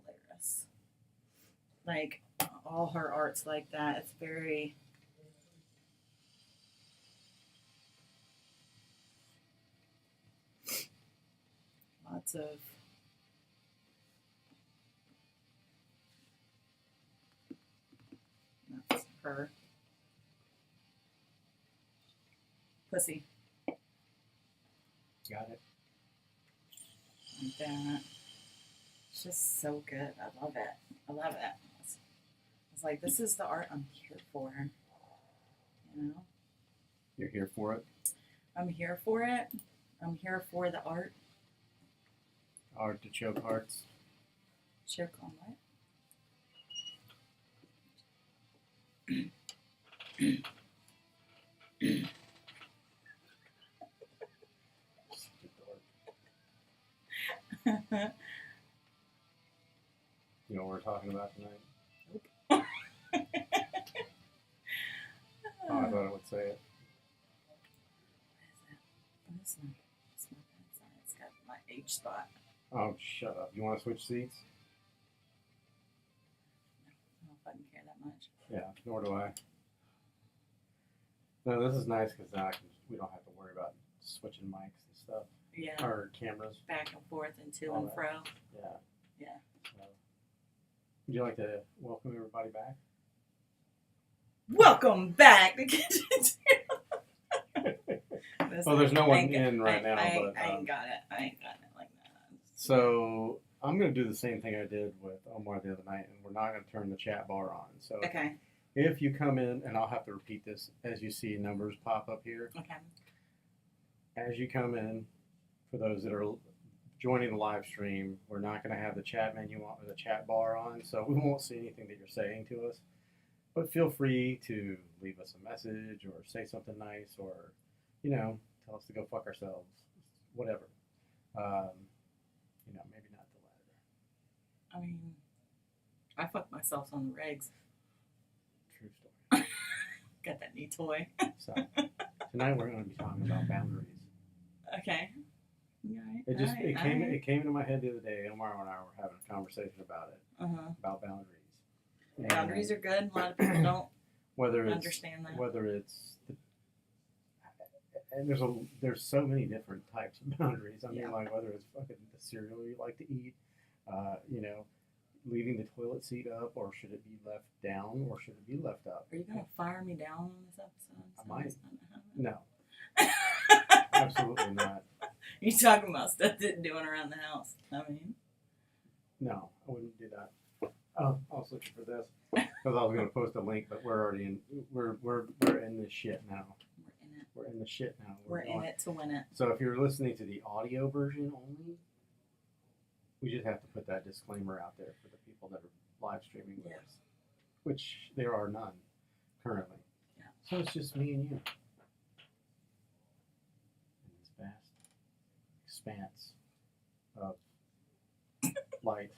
Polaris. Like all her art's like that. It's very lots of that's her pussy Got it. like that. It's just so good. I love it. I love it. It's like this is the art I'm here for. You know, You're here for it. I'm here for it. I'm here for the art. Art to choke hearts. Choke on what? You know what we're talking about tonight? Nope. Oh, I thought I would say it. What is that? It's my pencil. It's got my H spot. Oh, shut up. You want to switch seats? I don't know if I can care that much. Yeah, nor do I. No, this is nice because now we don't have to worry about switching mics and stuff. Yeah. Or cameras. Back and forth and to All and that. fro. Yeah. Yeah. So, would you like to welcome everybody back? Welcome back to Kitchen Well, there's no one in right now, but I ain't got it. I ain't got it like that. so I'm going to do the same thing I did with Omar the other night, and we're not going to turn the chat bar on. So Okay. if you come in, and I'll have to repeat this as you see numbers pop up here. Okay. As you come in, for those that are joining the live stream, we're not going to have the chat menu on or the chat bar on, so we won't see anything that you're saying to us. But feel free to leave us a message or say something nice, or tell us to go fuck ourselves, whatever. Maybe not the latter. I mean, I fucked myself on the regs. True story. Got that new toy. So tonight we're going to be talking about boundaries. Okay. Right. It came into my head the other day. Omar and I were having a conversation about it, about boundaries. Boundaries are good. A lot of people don't whether it's, understand that. Whether it's and there's so many different types of boundaries. I mean, like whether it's fucking the cereal you like to eat, leaving the toilet seat up, or should it be left down, or should it be left up? Are you gonna fire me down on this episode? I might. No. Absolutely not. You talking about stuff that doing around the house? I mean, no, I wouldn't do that. Oh, I was looking for this because I was going to post a link, but we're already in. We're in this shit now. we're in it. We're in the shit now. We're in it to win it. So if you're listening to the audio version only, we just have to put that disclaimer out there for the people that are live streaming with us, which there are none currently. Yeah. So it's just me and you in this vast expanse of light.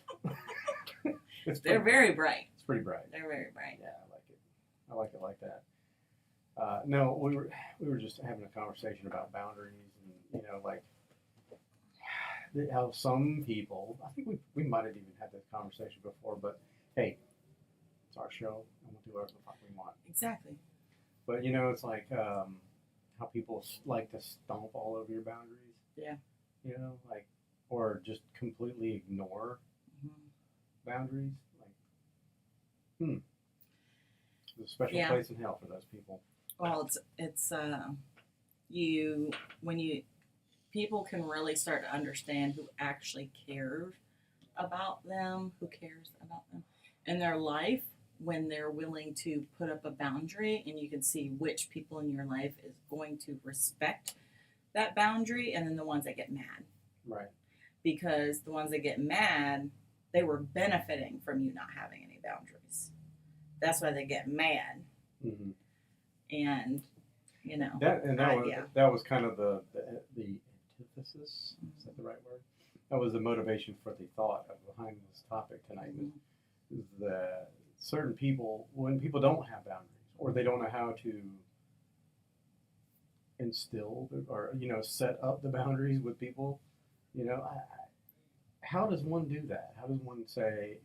They're very bright. It's pretty bright. They're very bright. Yeah, I like it. I like it like that. No, we were just having a conversation about boundaries, and like how some people. I think we might have even had this conversation before, but hey, it's our show, and we'll do whatever the fuck we want. Exactly. But it's like how people like to stomp all over your boundaries. Yeah. Like, or just completely ignore boundaries. Like, there's a special place in hell for those people. Well, it's people can really start to understand who actually cares about them, in their life, when they're willing to put up a boundary, and you can see which people in your life is going to respect that boundary, and then the ones that get mad. Right. Because the ones that get mad, they were benefiting from you not having any boundaries. That's why they get mad. Mm-hmm. And that was kind of the antithesis. Is that the right word? That was the motivation for the thought behind this topic tonight. Is that certain people, when people don't have boundaries, or they don't know how to instill or set up the boundaries with people, how does one do that? How does one say,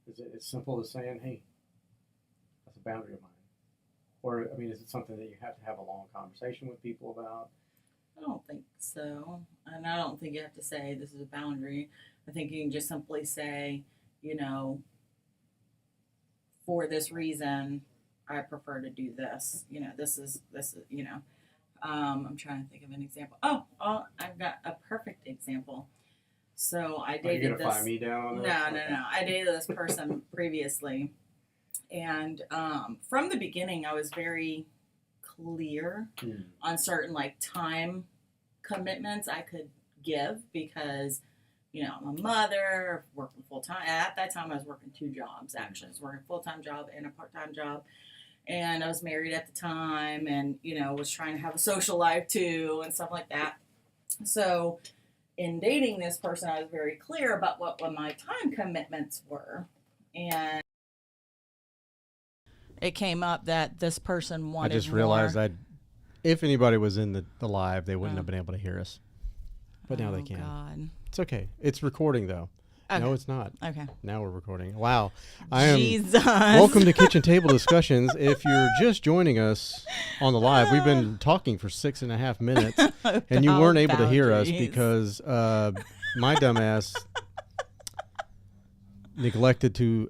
is it as simple as saying, hey, that's a boundary of mine? Or, I mean, is it something that you have to have a long conversation with people about? I don't think so. And I don't think you have to say this is a boundary. I think you can just simply say, you know, for this reason, I prefer to do this. I'm trying to think of an example. Oh, I've got a perfect example. So I Are you dated going to this. fire me down on this? No. I dated this person previously. And from the beginning, I was very clear on certain like time commitments I could give because, I'm a mother, working full time. At that time, I was working 2 jobs, actually. I was working a full-time job and a part-time job. And I was married at the time and, was trying to have a social life too and stuff like that. So in dating this person, I was very clear about what my time commitments were. And it came up that this person wanted I just more. realized if anybody was in the live, they wouldn't have been able to hear us. But now they can. God. It's okay. It's recording, though. Okay. No, it's not. Okay. Now we're recording. Wow. Jesus. Welcome to Kitchen Table Discussions. If you're just joining us on the live, we've been talking for 6.5 minutes, and you weren't able to hear us because my dumbass neglected to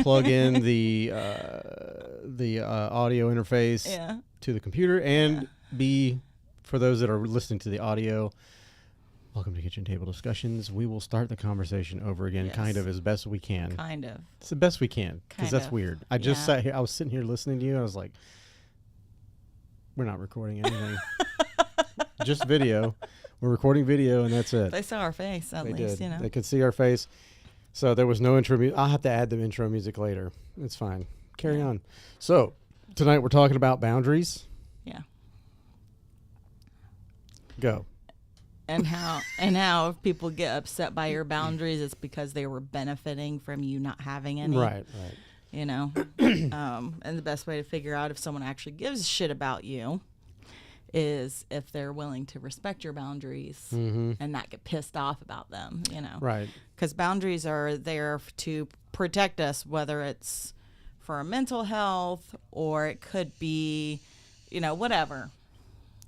plug in the audio interface to the computer, and B, for those that are listening to the audio, welcome to Kitchen Table Discussions. We will start the conversation over again, kind of as best we can. Kind of. It's the best we can, because that's weird. I just sat here. I was sitting here listening to you. And I was like, we're not recording anything. Just video. We're recording video, and that's it. They saw our face, at least, They could see our face. So there was no intro music. I'll have to add the intro music later. It's fine. Carry on. So tonight we're talking about boundaries. Yeah. Go. And how if people get upset by your boundaries, it's because they were benefiting from you not having any. Right. And the best way to figure out if someone actually gives a shit about you is if they're willing to respect your boundaries and not get pissed off about them, Right. Because boundaries are there to protect us, whether it's for our mental health or it could be, whatever.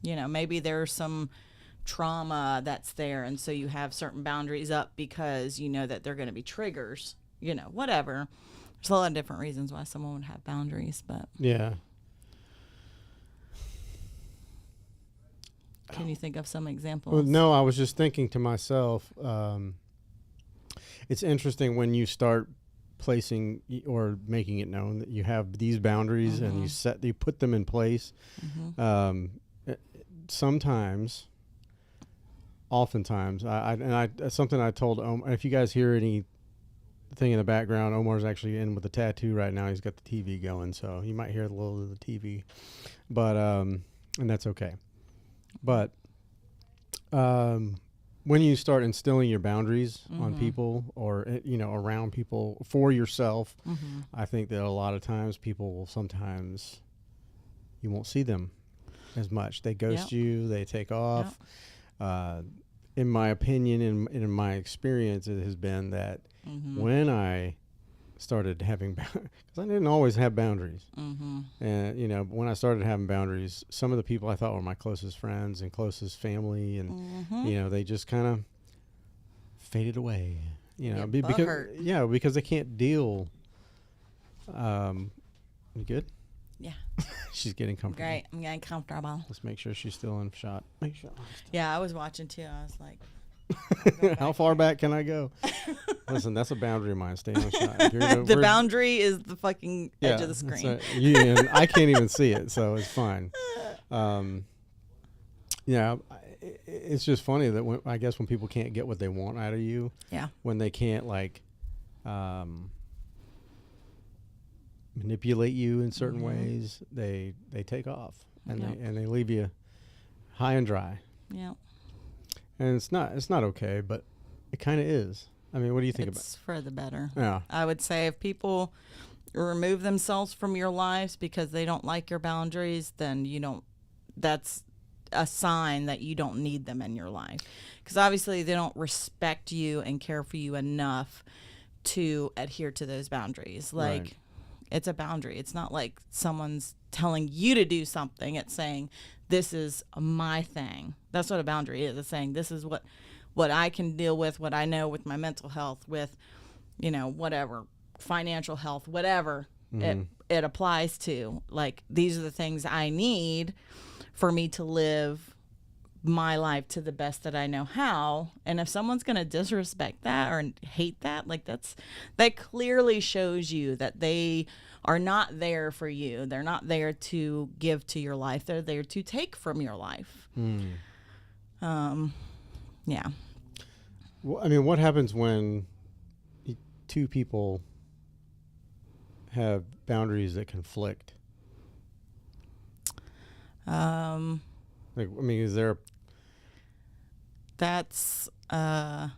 Maybe there's some trauma that's there, and so you have certain boundaries up because you know that they're going to be triggers, whatever. There's a lot of different reasons why someone would have boundaries, but yeah. Can you think of some examples? Well, no, I was just thinking to myself, it's interesting when you start placing or making it known that you have these boundaries and you put them in place. Oftentimes, something I told Omar, if you guys hear anything in the background, Omar's actually in with a tattoo right now. He's got the TV going, so you might hear a little of the TV, but and that's okay. But when you start instilling your boundaries on people or, around people for yourself, I think that a lot of times people will sometimes, you won't see them as much. They ghost you, they take off. In my opinion, in my experience, it has been that when I started having, because I didn't always have boundaries. And, when I started having boundaries, some of the people I thought were my closest friends and closest family, and, they just kind of faded away, because they can't deal. You good? Yeah. She's getting comfortable. Great. I'm getting comfortable. Let's make sure she's still in shot. Make sure. Yeah, I was watching too. I was like, how far back can I go? Listen, that's a boundary of mine. Stay on shot. The boundary is the fucking edge of the screen. And I can't even see it, so it's fine. It's just funny that I guess when people can't get what they want out of you, when they can't manipulate you in certain ways, they take off and they leave you high and dry. Yeah. And it's not okay, but it kind of is. I mean, what do you think about it? It's for the better. Yeah. I would say if people remove themselves from your lives because they don't like your boundaries, then a sign that you don't need them in your life, because obviously they don't respect you and care for you enough to adhere to those boundaries. Like, Right. it's a boundary. It's not like someone's telling you to do something. It's saying, this is my thing. That's what a boundary is. It's saying, this is what I can deal with, what I know with my mental health, with, whatever, financial health, whatever it applies to. Like, these are the things I need for me to live my life to the best that I know how. And if someone's going to disrespect that or hate that, like, that clearly shows you that they are not there for you. They're not there to give to your life. They're there to take from your life. Yeah. Well, I mean, what happens when two people have boundaries that conflict? Like, I mean, is there that's I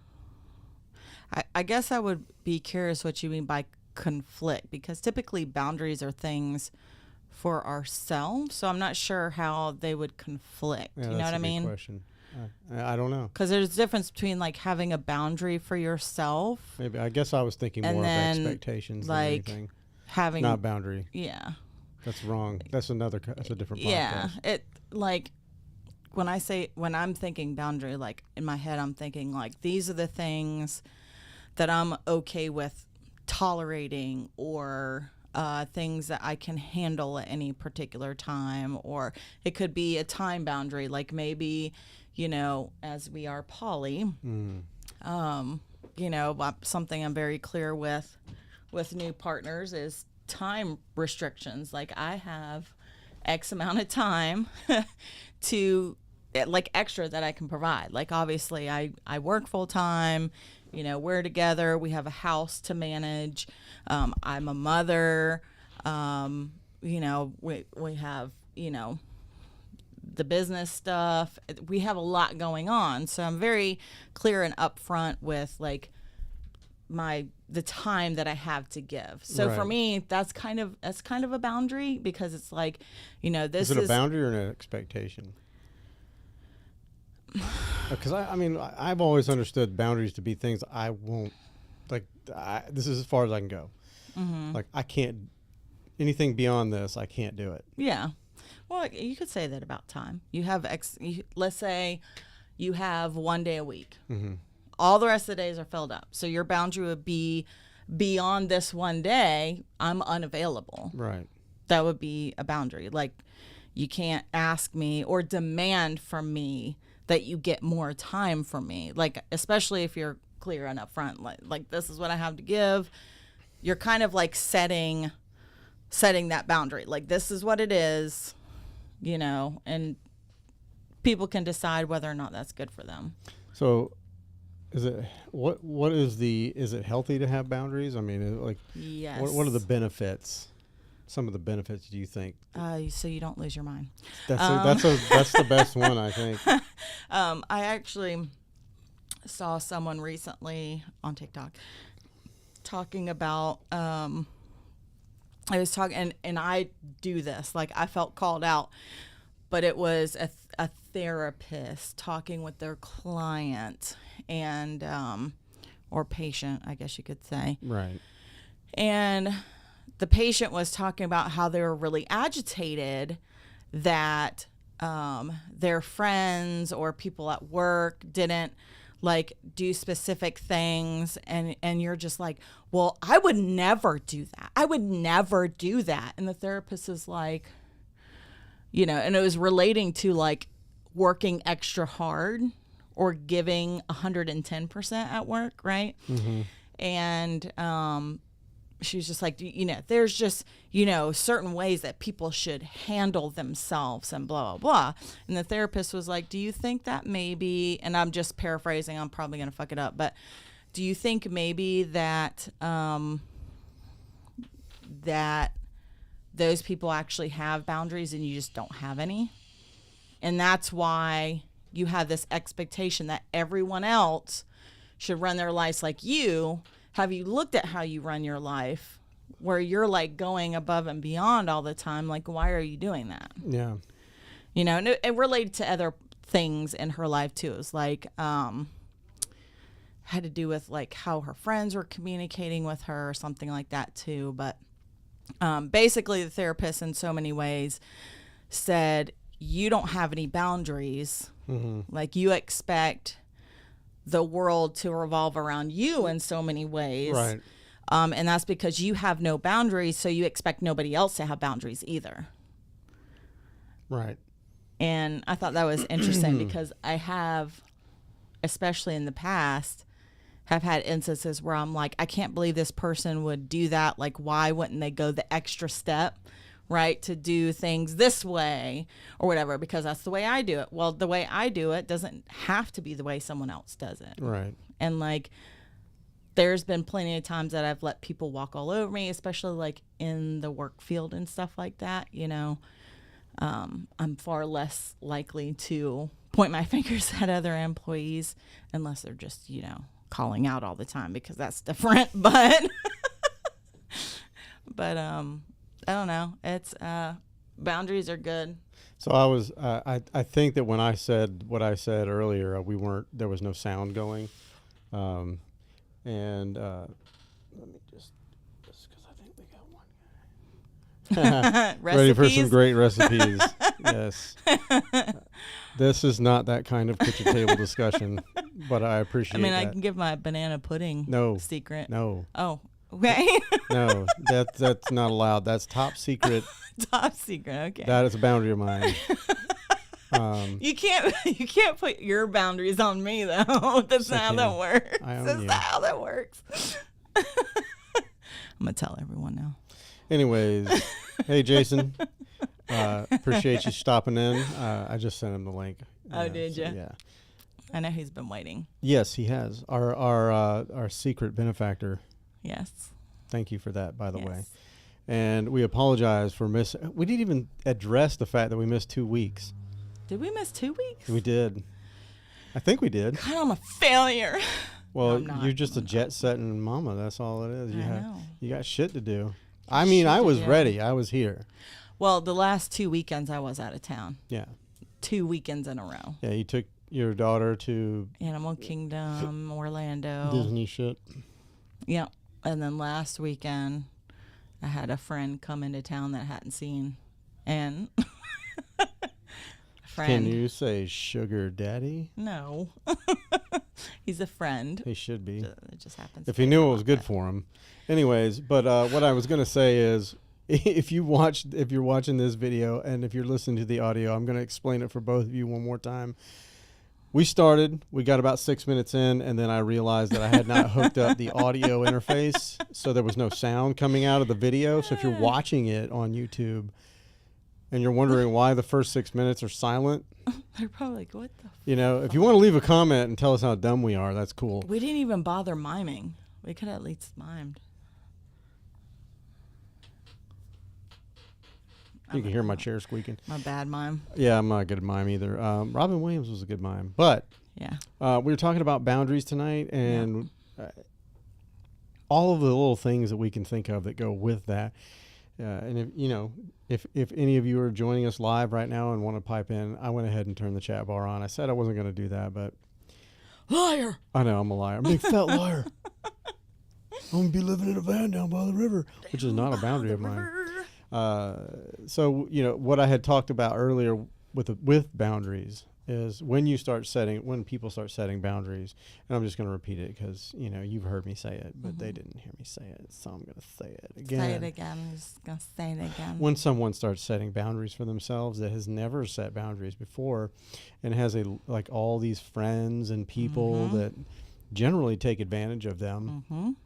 guess I would be curious what you mean by conflict, because typically boundaries are things for ourselves, so I'm not sure how they would conflict. Yeah, you know what I mean? Question. I don't know. Because there's a difference between like having a boundary for yourself, Maybe I guess I was thinking and more of then, expectations like, than anything. having Not boundary. yeah. That's wrong. That's a different podcast. Yeah, it like when I'm thinking boundary, like in my head, I'm thinking like, these are the things that I'm okay with tolerating, or things that I can handle at any particular time. Or it could be a time boundary, like maybe, as we are poly, something I'm very clear with new partners is time restrictions. Like, I have X amount of time to, like, extra that I can provide. Like, obviously I work full time, we're together, we have a house to manage. I'm a mother. We have, the business stuff. We have a lot going on. So I'm very clear and upfront with like the time that I have to give. So Right. for me, that's kind of a boundary, because it's like, this Is it a boundary or an expectation? Because I mean, I've always understood boundaries to be things I won't, like, this is as far as I can go. Like, I can't, anything beyond this, I can't do it. Yeah. Well, you could say that about time. You have let's say you have 1 day a week. All the rest of the days are filled up. So your boundary would be, beyond this 1 day, I'm unavailable. Right. That would be a boundary. Like, you can't ask me or demand from me that you get more time from me. Like, especially if you're clear and upfront, like this is what I have to give. You're kind of like setting that boundary. Like, this is what it is, and people can decide whether or not that's good for them. So, is it is it healthy to have boundaries? I mean, Yes. what are the benefits? Some of the benefits, do you think? So you don't lose your mind. That's the best one, I think. I actually saw someone recently on TikTok talking about, I was talking, and I do this, like, I felt called out, but it was a therapist talking with their client and, or patient, I guess you could say. Right. And the patient was talking about how they were really agitated that their friends or people at work didn't like do specific things, and you're just like, well, I would never do that. I would never do that. And the therapist is like, and it was relating to like working extra hard or giving 110% at work, right? And she was just like, there's just, certain ways that people should handle themselves and blah, blah, blah. And the therapist was like, do you think that maybe, and I'm just paraphrasing, I'm probably going to fuck it up, but do you think maybe that, that those people actually have boundaries and you just don't have any? And that's why you have this expectation that everyone else should run their lives like you. Have you looked at how you run your life, where you're like going above and beyond all the time? Like, why are you doing that? Yeah. You know, and it related to other things in her life too. It was like had to do with like how her friends were communicating with her or something like that too. But basically, the therapist in so many ways said you don't have any boundaries. Like you expect the world to revolve around you in so many ways. Right. And that's because you have no boundaries, so you expect nobody else to have boundaries either. Right. And I thought that was interesting because I have, especially in the past, have had instances where I'm like, I can't believe this person would do that. Like, why wouldn't they go the extra step, right, to do things this way or whatever? Because that's the way I do it. Well, the way I do it doesn't have to be the way someone else does it. Right. And like, there's been plenty of times that I've let people walk all over me, especially like in the work field and stuff like that, you know. I'm far less likely to point my fingers at other employees unless they're just, you know, calling out all the time, because that's different. But I don't know. It's boundaries are good. So I think that when I said what I said earlier, there was no sound going. Let me just because I think we got one guy. Ready for some great recipes. Yes. This is not that kind of kitchen table discussion, but I appreciate I mean, that. I can give my banana pudding secret. No. Oh, okay. No, that's not allowed. That's top secret. Top secret, okay. That is a boundary of mine. You can't put your boundaries on me though. That's not how that works. That's not how that works. I'm gonna tell everyone now. Anyways, hey Jason, appreciate you stopping in. I just sent him the link. Oh, did you? Yeah. I know he's been waiting. Yes, he has. Our secret benefactor. Yes. Thank you for that, by the way. And we apologize for we didn't even address the fact that we missed 2 weeks. Did we miss 2 weeks? We did. I think we did. God, I'm a failure. Well, no, you're just a jet-setting mama. That's all it is. I know. You got shit to do. I mean, I was ready. I was here. Well, the last 2 weekends I was out of town. Yeah. 2 weekends in a row. Yeah, you took your daughter to Animal Kingdom, Orlando. Disney shit. Yep. And then last weekend, I had a friend come into town that I hadn't seen. And Can you say sugar daddy? No. He's a friend. He should be. It just happens. If he knew it was good for him. Anyways, but what I was going to say is, if you're watching this video and if you're listening to the audio, I'm going to explain it for both of you one more time. We got about 6 minutes in, and then I realized that I had not hooked up the audio interface, so there was no sound coming out of the video. So if you're watching it on YouTube and you're wondering why the first 6 minutes are silent, they're probably like, what the you know, if you want to leave a comment and tell us how dumb we are, that's cool. We didn't even bother miming. We could have at least mimed. You can hear my chair squeaking. My bad mime. Yeah, I'm not good at mime either. Robin Williams was a good mime. But yeah, we were talking about boundaries tonight, and all of the little things that we can think of that go with that. And if any of you are joining us live right now and want to pipe in, I went ahead and turned the chat bar on. I said I wasn't going to do that, but liar. I know I'm a liar. I'm a big fat liar. I'm going to be living in a van down by the river, which is not a boundary of mine. So what I had talked about earlier with boundaries is when people start setting boundaries, and I'm just going to repeat it because you've heard me say it, but they didn't hear me say it, so I'm going to say it again. Say it again. I'm just going to say it again. When someone starts setting boundaries for themselves that has never set boundaries before, and has all these friends and people that generally take advantage of them.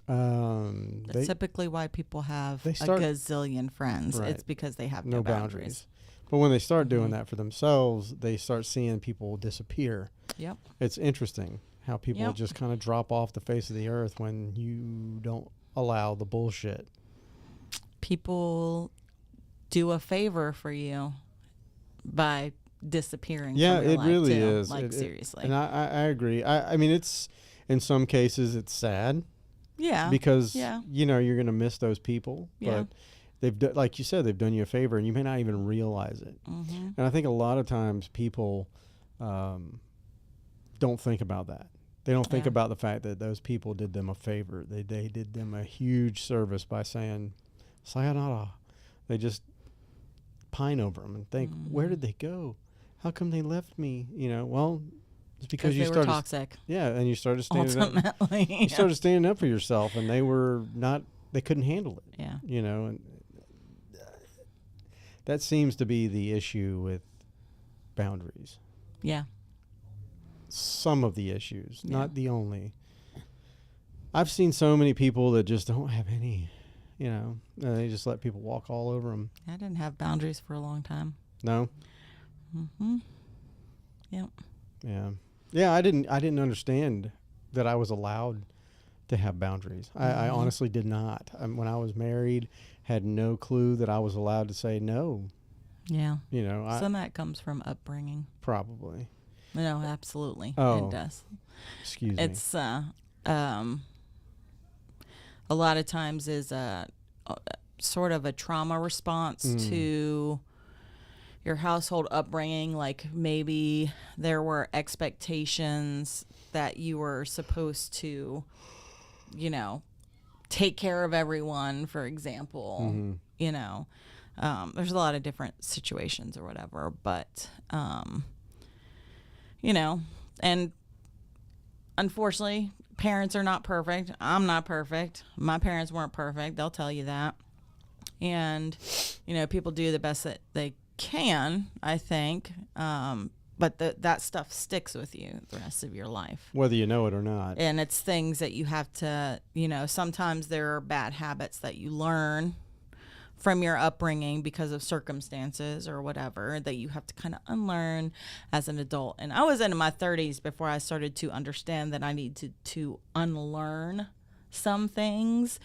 That's typically why people have a gazillion friends. Right. It's because they have no boundaries. But when they start doing that for themselves, they start seeing people disappear. Yep. It's interesting how people just kind of drop off the face of the earth when you don't allow the bullshit. People do a favor for you by disappearing. Yeah, from your it life really too. is. Seriously. And I agree. I mean, it's in some cases it's sad. Yeah. Because you're going to miss those people. Yeah. But like you said, they've done you a favor, and you may not even realize it. Mm-hmm. And I think a lot of times people don't think about that. They don't think Yeah. about the fact that those people did them a favor. They did them a huge service by saying, sayonara. They just pine over them and think, where did they go? How come they left me? You know, well, it's because you they started. were toxic. Yeah, and you started standing up. Ultimately. You started standing up for yourself, and they couldn't handle it. Yeah. You know, and that seems to be the issue with boundaries. Yeah. Some of the issues, Yeah. not the only. I've seen so many people that just don't have any, you know, and they just let people walk all over them. I didn't have boundaries for a long time. No? Mm-hmm. Yep. Yeah. Yeah, I didn't understand that I was allowed to have boundaries. I honestly did not. When I was married, had no clue that I was allowed to say no. Yeah. You know, Some of that comes from upbringing. probably. No, absolutely. Oh. It does. Excuse me. It's a lot of times is a sort of a trauma response to your household upbringing. Like maybe there were expectations that you were supposed to, you know, take care of everyone, for example. You know, there's a lot of different situations or whatever, but you know, and unfortunately, parents are not perfect. I'm not perfect. My parents weren't perfect. They'll tell you that. And, you know, people do the best that they can, I think. But that stuff sticks with you the rest of your life. Whether you know it or not. And it's things that you have to, you know, sometimes there are bad habits that you learn from your upbringing because of circumstances or whatever that you have to kind of unlearn as an adult. And I was in my 30s before I started to understand that I needed to unlearn some things,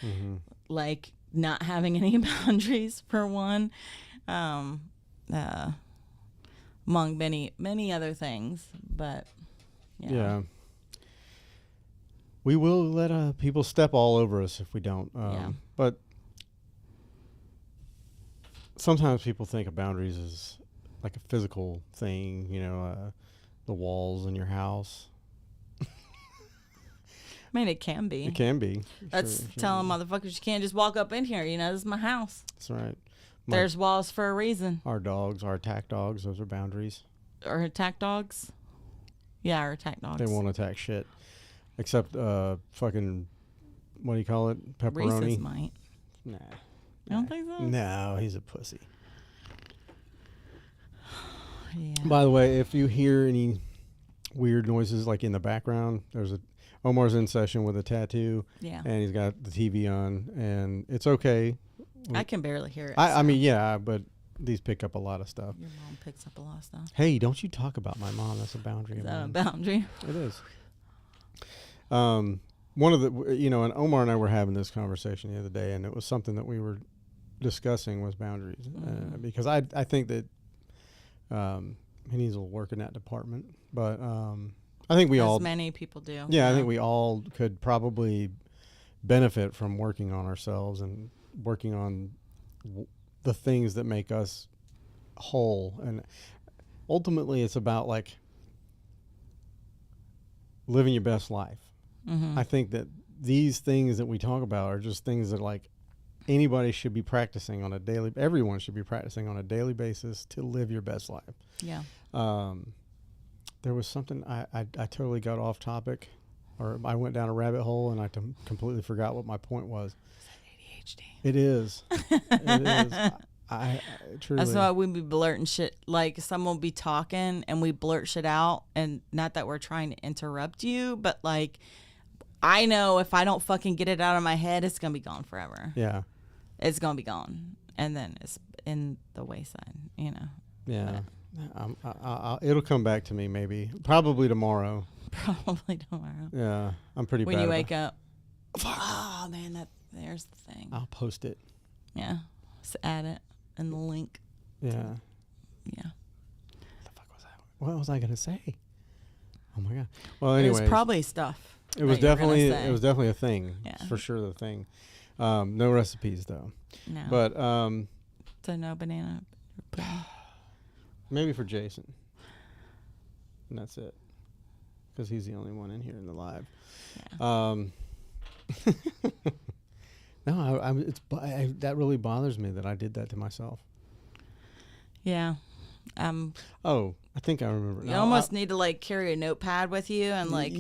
like not having any boundaries for one, among many other things. But Yeah. We will let people step all over us if we don't. But sometimes people think of boundaries as like a physical thing, you know, the walls in your house. I mean, it can be. It can be. That's Sure, telling motherfuckers you can't just walk up in here. You know, this is my house. That's right. There's walls for a reason. Our dogs, our attack dogs, those are boundaries. Or attack dogs. Yeah, or attack dogs. They won't attack shit. Except fucking, what do you call it? Pepperoni? Reese's might. Nah. You don't think so? No, he's a pussy. Yeah. By the way, if you hear any weird noises like in the background, Omar's in session with a tattoo. Yeah. And he's got the TV on, and it's okay. I can barely hear it. I mean, yeah, but these pick up a lot of stuff. Your mom picks up a lot of stuff. Hey, don't you talk about my mom. That's a boundary Is of that a mine. boundary? It is. One of the, you know, and Omar and I were having this conversation the other day, and it was something that we were discussing was boundaries, because I think that he needs a little work in that department, but I think we all, many people do. yeah, I think we all could probably benefit from working on ourselves and working on the things that make us whole. And ultimately, it's about like living your best life. I think that these things that we talk about are just things that like anybody should be practicing on a daily, everyone should be practicing on a daily basis to live your best life. Yeah. There was something I totally got off topic, or I went down a rabbit hole and I completely forgot what my point was. ADHD. It is. It is. I truly. That's why we be blurting shit. Like someone will be talking and we blurt shit out, and not that we're trying to interrupt you, but like I know if I don't fucking get it out of my head, it's gonna be gone forever. Yeah. It's gonna be gone, and then it's in the wayside. You know. Yeah. It'll come back to me maybe. Probably tomorrow. Probably tomorrow. Yeah. I'm pretty When bad. you wake up. Oh man, there's the thing. I'll post it. Yeah. Just add it in the link. Yeah. Yeah. What the fuck was that? What was I gonna say? Oh my god. Well, It anyways, was probably stuff. it was that you were gonna definitely say. it was definitely a thing. Yeah. It's for sure the thing. No recipes though. No. But So no banana pudding. maybe for Jason. And that's it. Because he's the only one in here in the live. Yeah. No, that really bothers me that I did that to myself. Yeah. Oh, I think I remember. You almost need to like carry a notepad with you and like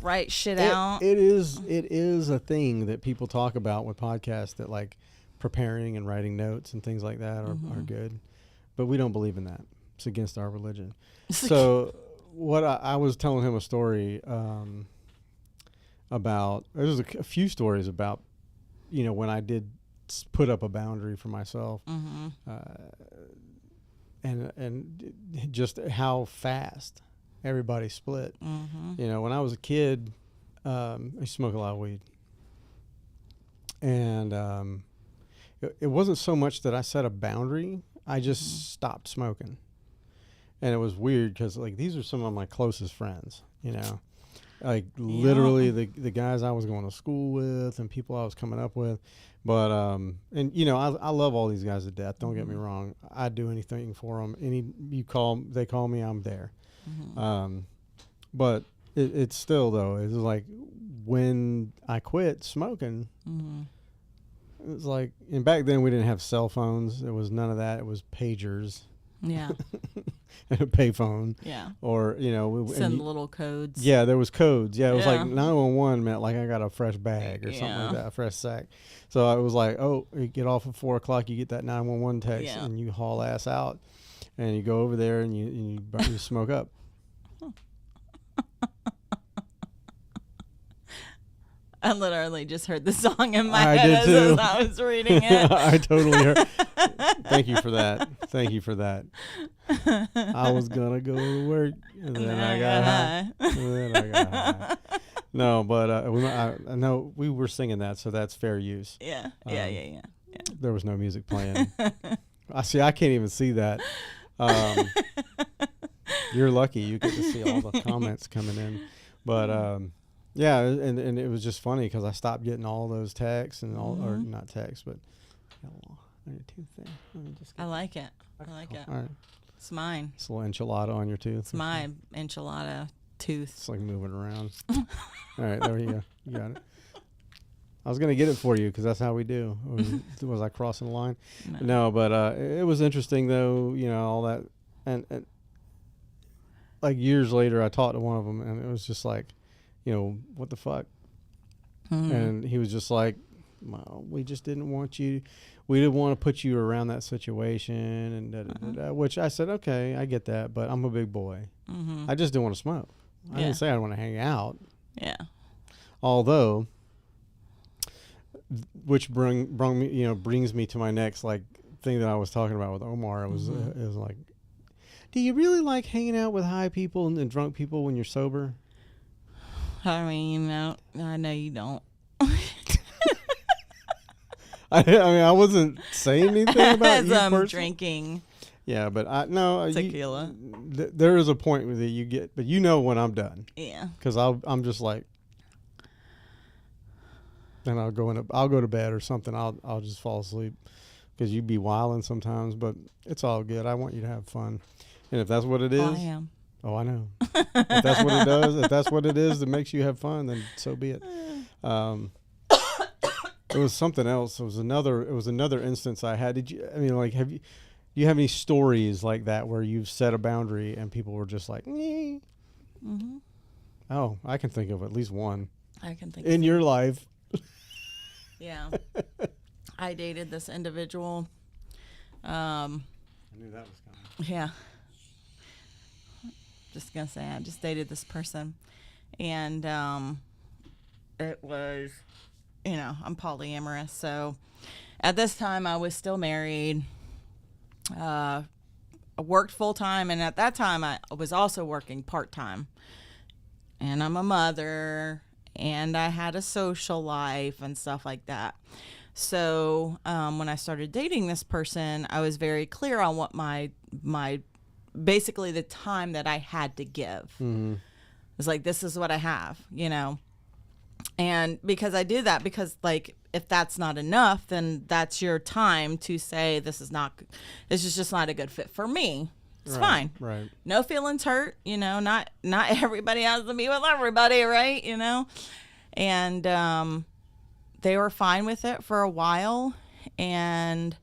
write shit out. It is a thing that people talk about with podcasts, that like preparing and writing notes and things like that are good, but we don't believe in that. It's against our religion. So what I was telling him a story about. There's a few stories about, when I did put up a boundary for myself. And just how fast everybody split. When I was a kid, I used to smoke a lot of weed. And it wasn't so much that I set a boundary. I just stopped smoking. And it was weird because, like, these are some of my closest friends, Like, literally the guys I was going to school with and people I was coming up with. But, I love all these guys to death. Don't get me wrong. I'd do anything for them. They call me, I'm there. But it's still, though, it's like when I quit smoking, it was like, and back then we didn't have cell phones. There was none of that. It was pagers. Yeah. And a payphone. Yeah. Or, send little codes. Yeah, there was codes. Yeah, it was like 911 meant like I got a fresh bag or something like that, a fresh sack. So I was like, oh, you get off at 4 o'clock, you get that 911 text, and you haul ass out, and you go over there and you smoke up. I literally just heard the song in my head as I was reading it. I totally heard. Thank you for that. Thank you for that. I was gonna go to work, and then I got high. And then I got high. No, but I know we were singing that, so that's fair use. Yeah. There was no music playing. I can't even see that. You're lucky you get to see all the comments coming in, but yeah, and it was just funny because I stopped getting all those texts and all, or not texts, but on your tooth there. I like it. I like it. All right. It's mine. It's a little enchilada on your tooth. It's my enchilada tooth. It's like moving around. All right, there you go. You got it. I was going to get it for you because that's how we do. Was I crossing the line? No, but it was interesting, though, all that. And like years later, I talked to one of them, and it was just like, what the fuck? And he was just like, well, we just didn't want you. We didn't want to put you around that situation. And which I said, okay, I get that, but I'm a big boy. I just didn't want to smoke. I didn't say I want to hang out. Yeah. Although, which brings me to my next like thing that I was talking about with Omar. It was like, do you really like hanging out with high people and drunk people when you're sober? I mean, I know you don't. I mean, I wasn't saying anything about as you I'm drinking. Yeah, but tequila. There is a point that you get, but when I'm done. Yeah. Because I'm just like, then I'll go to bed or something. I'll just fall asleep because you'd be wilding sometimes, but it's all good. I want you to have fun, and if that's what it is, I am. Oh, I know. If that's what it does, if that's what it is that makes you have fun, then so be it. It was something else. It was another instance I had. Do you have any stories like that where you've set a boundary and people were just like, Oh, I can think of at least one. I can think in your life. Yeah. I dated this individual. I knew that was coming. Yeah. Just gonna say I just dated this person, and it was, I'm polyamorous, so at this time I was still married. I worked full time, and at that time I was also working part time, and I'm a mother, and I had a social life and stuff like that. So when I started dating this person, I was very clear on what my basically the time that I had to give. It's like, this is what I have, And because I do that, because like if that's not enough, then that's your time to say this is just not a good fit for me. It's fine. Right. No feelings hurt, not everybody has to be with everybody, right? And they were fine with it for a while, and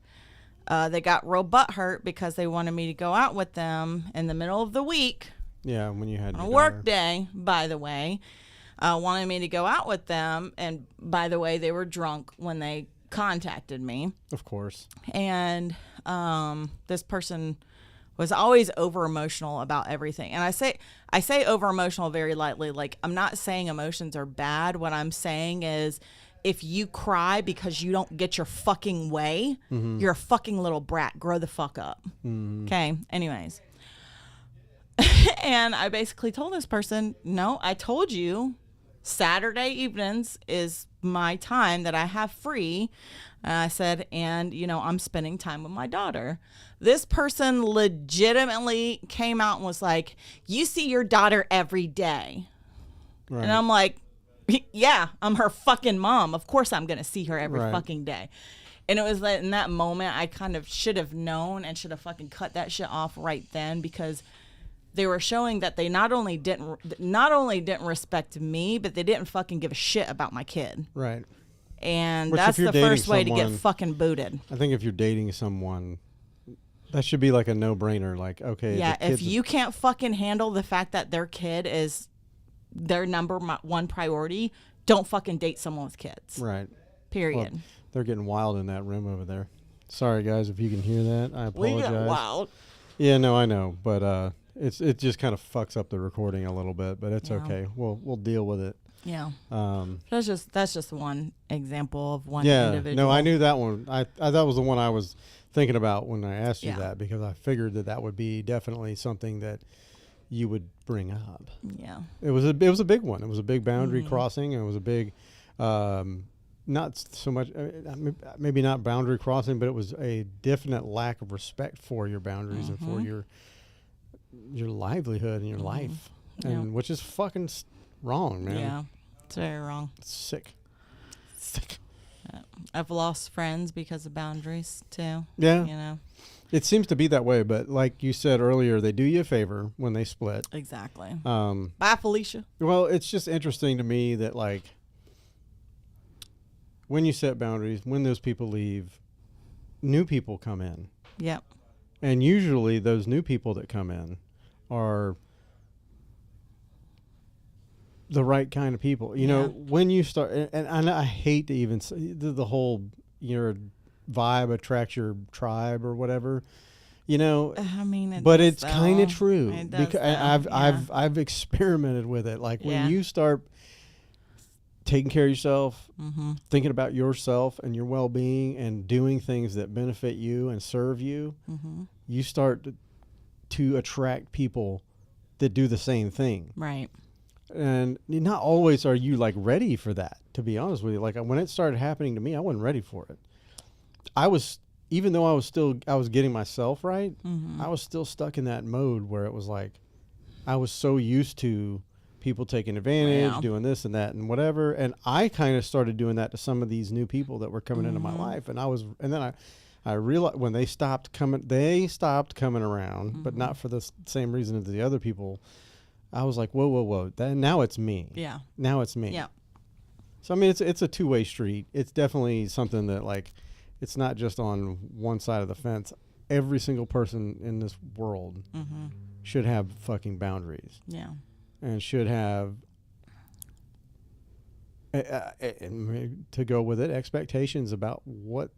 they got real butthurt because they wanted me to go out with them in the middle of the week. Yeah, when you had On a your work daughter. day, by the way. Wanted me to go out with them, and by the way, they were drunk when they contacted me. Of course. And this person was always over emotional about everything. And I say over emotional very lightly. Like, I'm not saying emotions are bad. What I'm saying is, if you cry because you don't get your fucking way, you're a fucking little brat. Grow the fuck up. Okay. Anyways. And I basically told this person, no, I told you Saturday evenings is my time that I have free. I said, and, I'm spending time with my daughter. This person legitimately came out and was like, you see your daughter every day. Right. And I'm like, yeah, I'm her fucking mom. Of course I'm going to see her every fucking day. And it was like in that moment, I kind of should have known and should have fucking cut that shit off right then, because they were showing that they not only didn't respect me, but they didn't fucking give a shit about my kid. Right. And Which, that's if you're the first dating way to get someone- fucking booted. I think if you're dating someone, that should be like a no-brainer. Like, okay. Yeah, the if kid's you can't fucking handle the fact that their kid is their number one priority, don't fucking date someone with kids. Right. Period. Well, they're getting wild in that room over there. Sorry, guys, if you can hear that. I We apologize. got wild. Yeah, no, I know. But it just kind of fucks up the recording a little bit, but it's Yeah. okay. We'll deal with it. Yeah. Um, That's just one example of one yeah, individual. no, I knew that one. I that was the one I was thinking about when I asked you Yeah. that, because I figured that would be definitely something that you would bring up. Yeah. It was a big one. It was a big boundary Mhm. crossing, and it was a big, not so much maybe not boundary crossing, but it was a definite lack of respect for your boundaries and for Mhm. your livelihood and your Mhm. life, Yeah. and which is fucking wrong, man. Yeah. It's very wrong. It's sick. Sick. I've lost friends because of boundaries too. Yeah. It seems to be that way, but like you said earlier, they do you a favor when they split. Exactly. Well, Bye, Felicia. it's just interesting to me that, like, when you set boundaries, when those people leave, new people come in. Yep. And usually those new people that come in are the right kind of people. You know, Yeah. when you start, and I hate to even say the whole, your vibe attracts your tribe or whatever, you know. I mean, But does, it's kind though. of true, It does, because though. I've experimented with it. Like, when Yeah. you start taking care of yourself, Mm-hmm. thinking about yourself and your well-being, and doing things that benefit you and serve you, Mm-hmm. you start to attract people that do the same thing. Right. And not always are you, like, ready for that, to be honest with you. Like, when it started happening to me, I wasn't ready for it. Even though I was getting myself right, Mm-hmm. I was still stuck in that mode where it was like, I was so used to people taking advantage, Yeah. doing this and that and whatever. And I kind of started doing that to some of these new people that were coming into my Mhm. life. And then I realized when they stopped coming around, but Mhm. not for the same reason as the other people. I was like, whoa. Now it's me. Yeah. Now it's me. Yeah. So, I mean, it's a two-way street. It's definitely something that, like, it's not just on one side of the fence. Every single person in this world Mm-hmm. should have fucking boundaries, Yeah. and should have, and to go with it, expectations about what's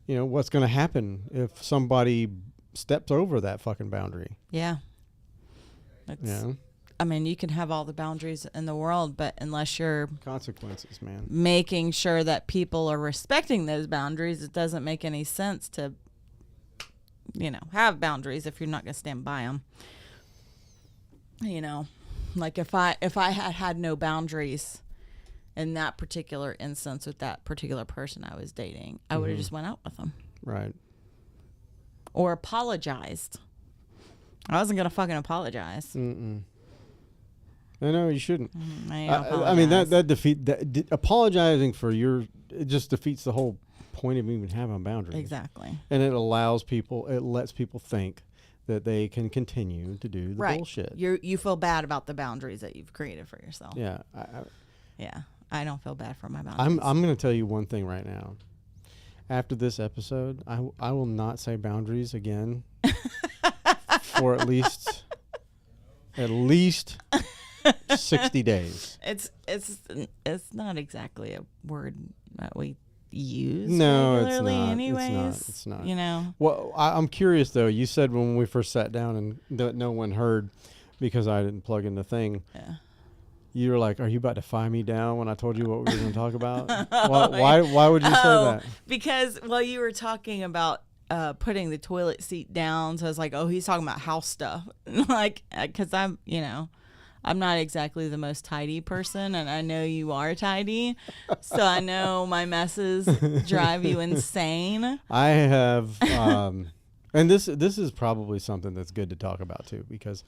going to happen if somebody steps over that fucking boundary. Yeah. It's, I mean, you can have all the boundaries in the world, but unless you're Consequences, man. making sure that people are respecting those boundaries, it doesn't make any sense to, have boundaries if you're not going to stand by them. Like if I had no boundaries in that particular instance with that particular person I was dating, I would have just went out with them Right. or apologized. I wasn't going to fucking apologize. Mm-mm. No, you shouldn't. I I mean that apologizing for it just defeats the whole point of even having boundaries. Exactly. And it lets people think that they can continue to do the bullshit. You feel bad about the boundaries that you've created for yourself. Yeah. I don't feel bad for my boundaries. I'm going to tell you one thing right now. After this episode, I will not say boundaries again for at least 60 days. It's not exactly a word that we use No, regularly it's not. anyways. It's not. You know. Well, I'm curious though. You said when we first sat down and that no one heard because I didn't plug in the thing. Yeah. You were like, "Are you about to fire me down when I told you what we were going to talk about?" Why would you say that? Because you were talking about putting the toilet seat down, so I was like, "Oh, he's talking about house stuff." Like, because I'm not exactly the most tidy person, and I know you are tidy, so I know my messes drive you insane. I have, and this is probably something that's good to talk about too, because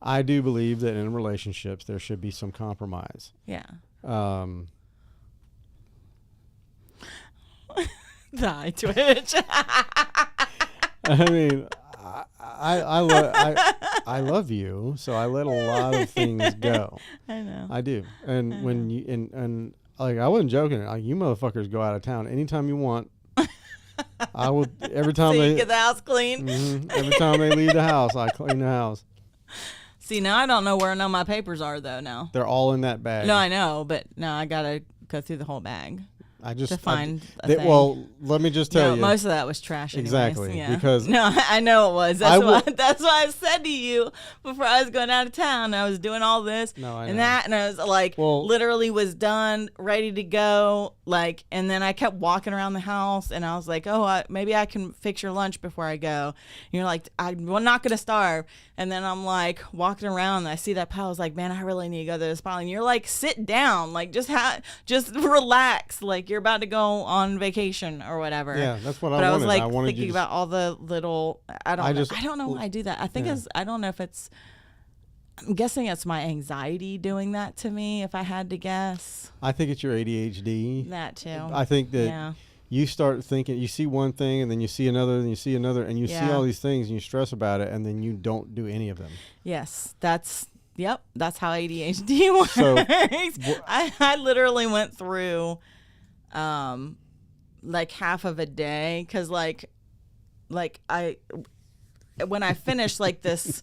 I do believe that in relationships there should be some compromise. Yeah. The eye twitch. I mean, I love you, so I let a lot of things go. I know. I do, and when you and like I wasn't joking. Like, you motherfuckers go out of town anytime you want. I will every time so you they get the house clean. Every time they leave the house, I clean the house. See, now I don't know where none of my papers are though. Now They're all in that bag. no, I know, but now I gotta go through the whole bag to find a thing. Well, let me just tell you. Most of that was trash. Anyways. Exactly, Yeah. because no, I know it was. That's why I said to you before I was going out of town. I was doing all this and that, and I was like, literally was done, ready to go. Like, and then I kept walking around the house, and I was like, oh, maybe I can fix your lunch before I go. And you're like, I'm not gonna starve. And then I'm like walking around, and I see that pile. I was like, man, I really need to go to this pile. And you're like, sit down, like just relax, like you're about to go on vacation or whatever. Yeah, that's what but I wanted. I was like wanted thinking about all the little. I don't know why I do that. I think I don't know if it's. I'm guessing it's my anxiety doing that to me. If I had to guess, I think it's your ADHD. That too. I think that you start thinking, you see one thing, and then you see another, and you see another, and you see all these things, and you stress about it, and then you don't do any of them. Yes, that's how ADHD works. So, I literally went through, like half of a day, because like when I finished like this.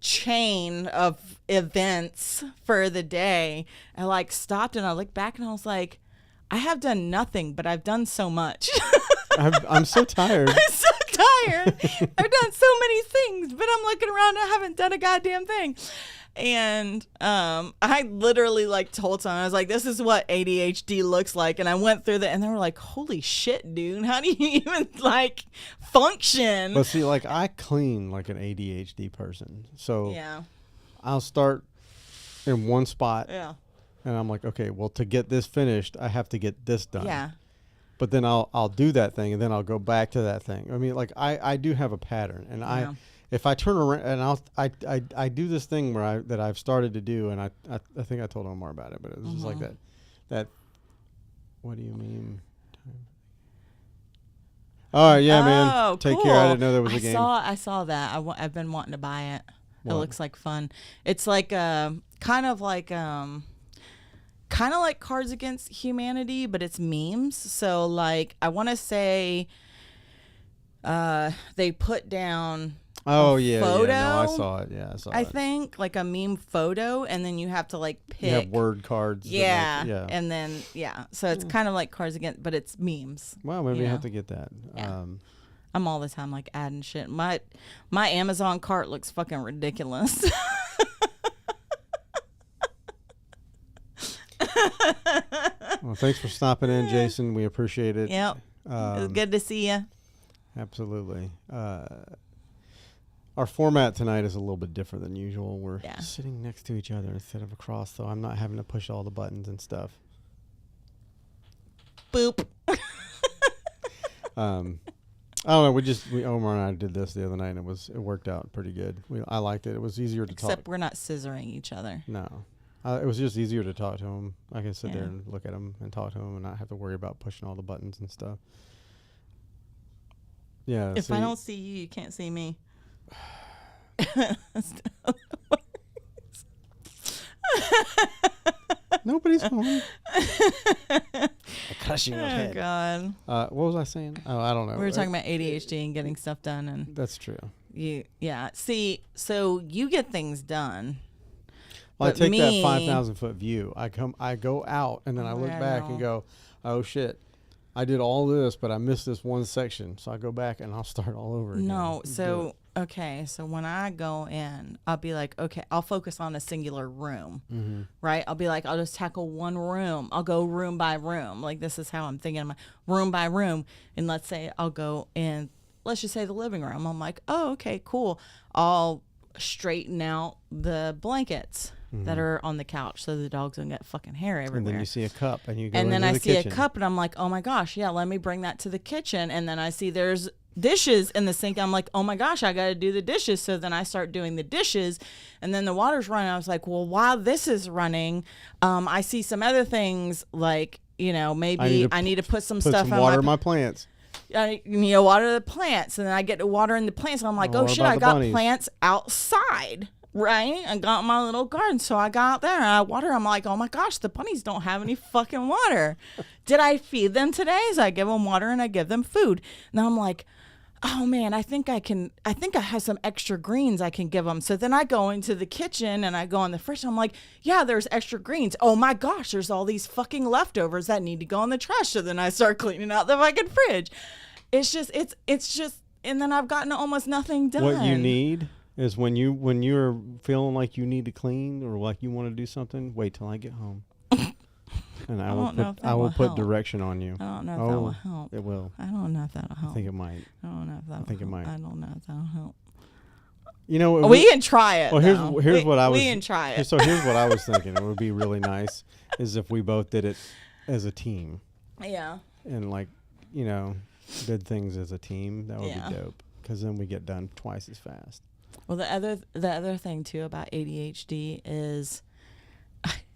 Chain of events for the day, I like stopped and I looked back and I was like, I have done nothing, but I've done so much. I'm so tired. I'm so tired. I've done so many things, but I'm looking around and I haven't done a goddamn thing. And I literally like told someone, I was like, this is what ADHD looks like. And I went through that and they were like, holy shit, dude, how do you even like function? But see, like I clean like an ADHD person. So I'll start in one spot. Yeah. And I'm like, okay, well, to get this finished, I have to get this done. Yeah. But then I'll do that thing and then I'll go back to that thing. I mean, like I do have a pattern, and if I turn around and I do this thing that I've started to do, and I think I told Omar about it, but it was just like that. What do you mean? All right, yeah, man. Take care. I didn't know there was a game. I saw that. I've been wanting to buy it. What? It looks like fun. It's like kind of like Cards Against Humanity, but it's memes. So like I want to say they put down photo. No, I saw it. Yeah, I saw it. I think like a meme photo, and then you have to like pick. You have word cards. Yeah. And then so it's kind of like Cards Against, but it's memes. Well, maybe I have to get that. Yeah. I'm all the time like adding shit. My Amazon cart looks fucking ridiculous. Well, thanks for stopping in, Jason. We appreciate it. Yep. It was good to see you. Absolutely. Our format tonight is a little bit different than usual. We're sitting next to each other instead of across, so I'm not having to push all the buttons and stuff. Boop. I don't know. Omar and I did this the other night, and it worked out pretty good. I liked it. It was easier to Except talk. we're not scissoring each other. No, it was just easier to talk to him. I can sit there Yeah. and look at him and talk to him, and not have to worry about pushing all the buttons and stuff. Yeah. If I don't see you, you can't see me. Nobody's home. Crushing your Oh head. God. What was I saying? Oh, I don't know. We were talking about ADHD and getting stuff done, and That's true. yeah. See, so you get things done. Well, I But take that me- 5,000-foot view. I go out, and then I look I back know. and go, oh shit, I did all this, but I missed this one section. So I go back and I'll start all over again. No, Do so it. okay, so when I go in, I'll be like, okay, I'll focus on a singular room, Mm-hmm. right? I'll be like, I'll just tackle one room. I'll go room by room. Like this is how I'm thinking, my room by room. And let's say I'll go in, let's just say the living room. I'm like, oh, okay, cool. I'll straighten out the blankets that are on the couch so the dogs don't get fucking hair everywhere. And then you see a cup, and you go And then into I the see kitchen. a cup, and I'm like, oh my gosh, yeah, let me bring that to the kitchen. And then I see there's dishes in the sink. I'm like, oh my gosh, I got to do the dishes. So then I start doing the dishes, and then the water's running. I was like, well, while this is running, I see some other things like, maybe I need to put some Put stuff some on water in my plants. water the plants, and then I get to water in the plants, and I'm like, Oh, oh what shit, about I the got bunnies? plants outside, right? I got my little garden, so I got out there and I water. I'm like, oh my gosh, the bunnies don't have any fucking water. Did I feed them today? So I give them water and I give them food. Now I'm like, oh man, I think I have some extra greens I can give them. So then I go into the kitchen and I go in the fridge. And I'm like, yeah, there's extra greens. Oh my gosh, there's all these fucking leftovers that need to go in the trash. So then I start cleaning out the fucking fridge. It's just, and then I've gotten almost nothing done. What you need is when you're feeling like you need to clean or like you want to do something, wait till I get home. And I will don't know put if that I will will put help. direction on you. I don't know if that will Oh, help. it will. I don't know if that'll I help. think it might. I don't know if that'll think it help. might. I don't know if that'll help. You know, We can try it. well, though. here's what I was. We can try it. So here's what I was thinking. It would be really nice is if we both did it as a team Yeah. and did things as a team. That would Yeah. be dope because then we get done twice as fast. Well, the other thing too about ADHD is,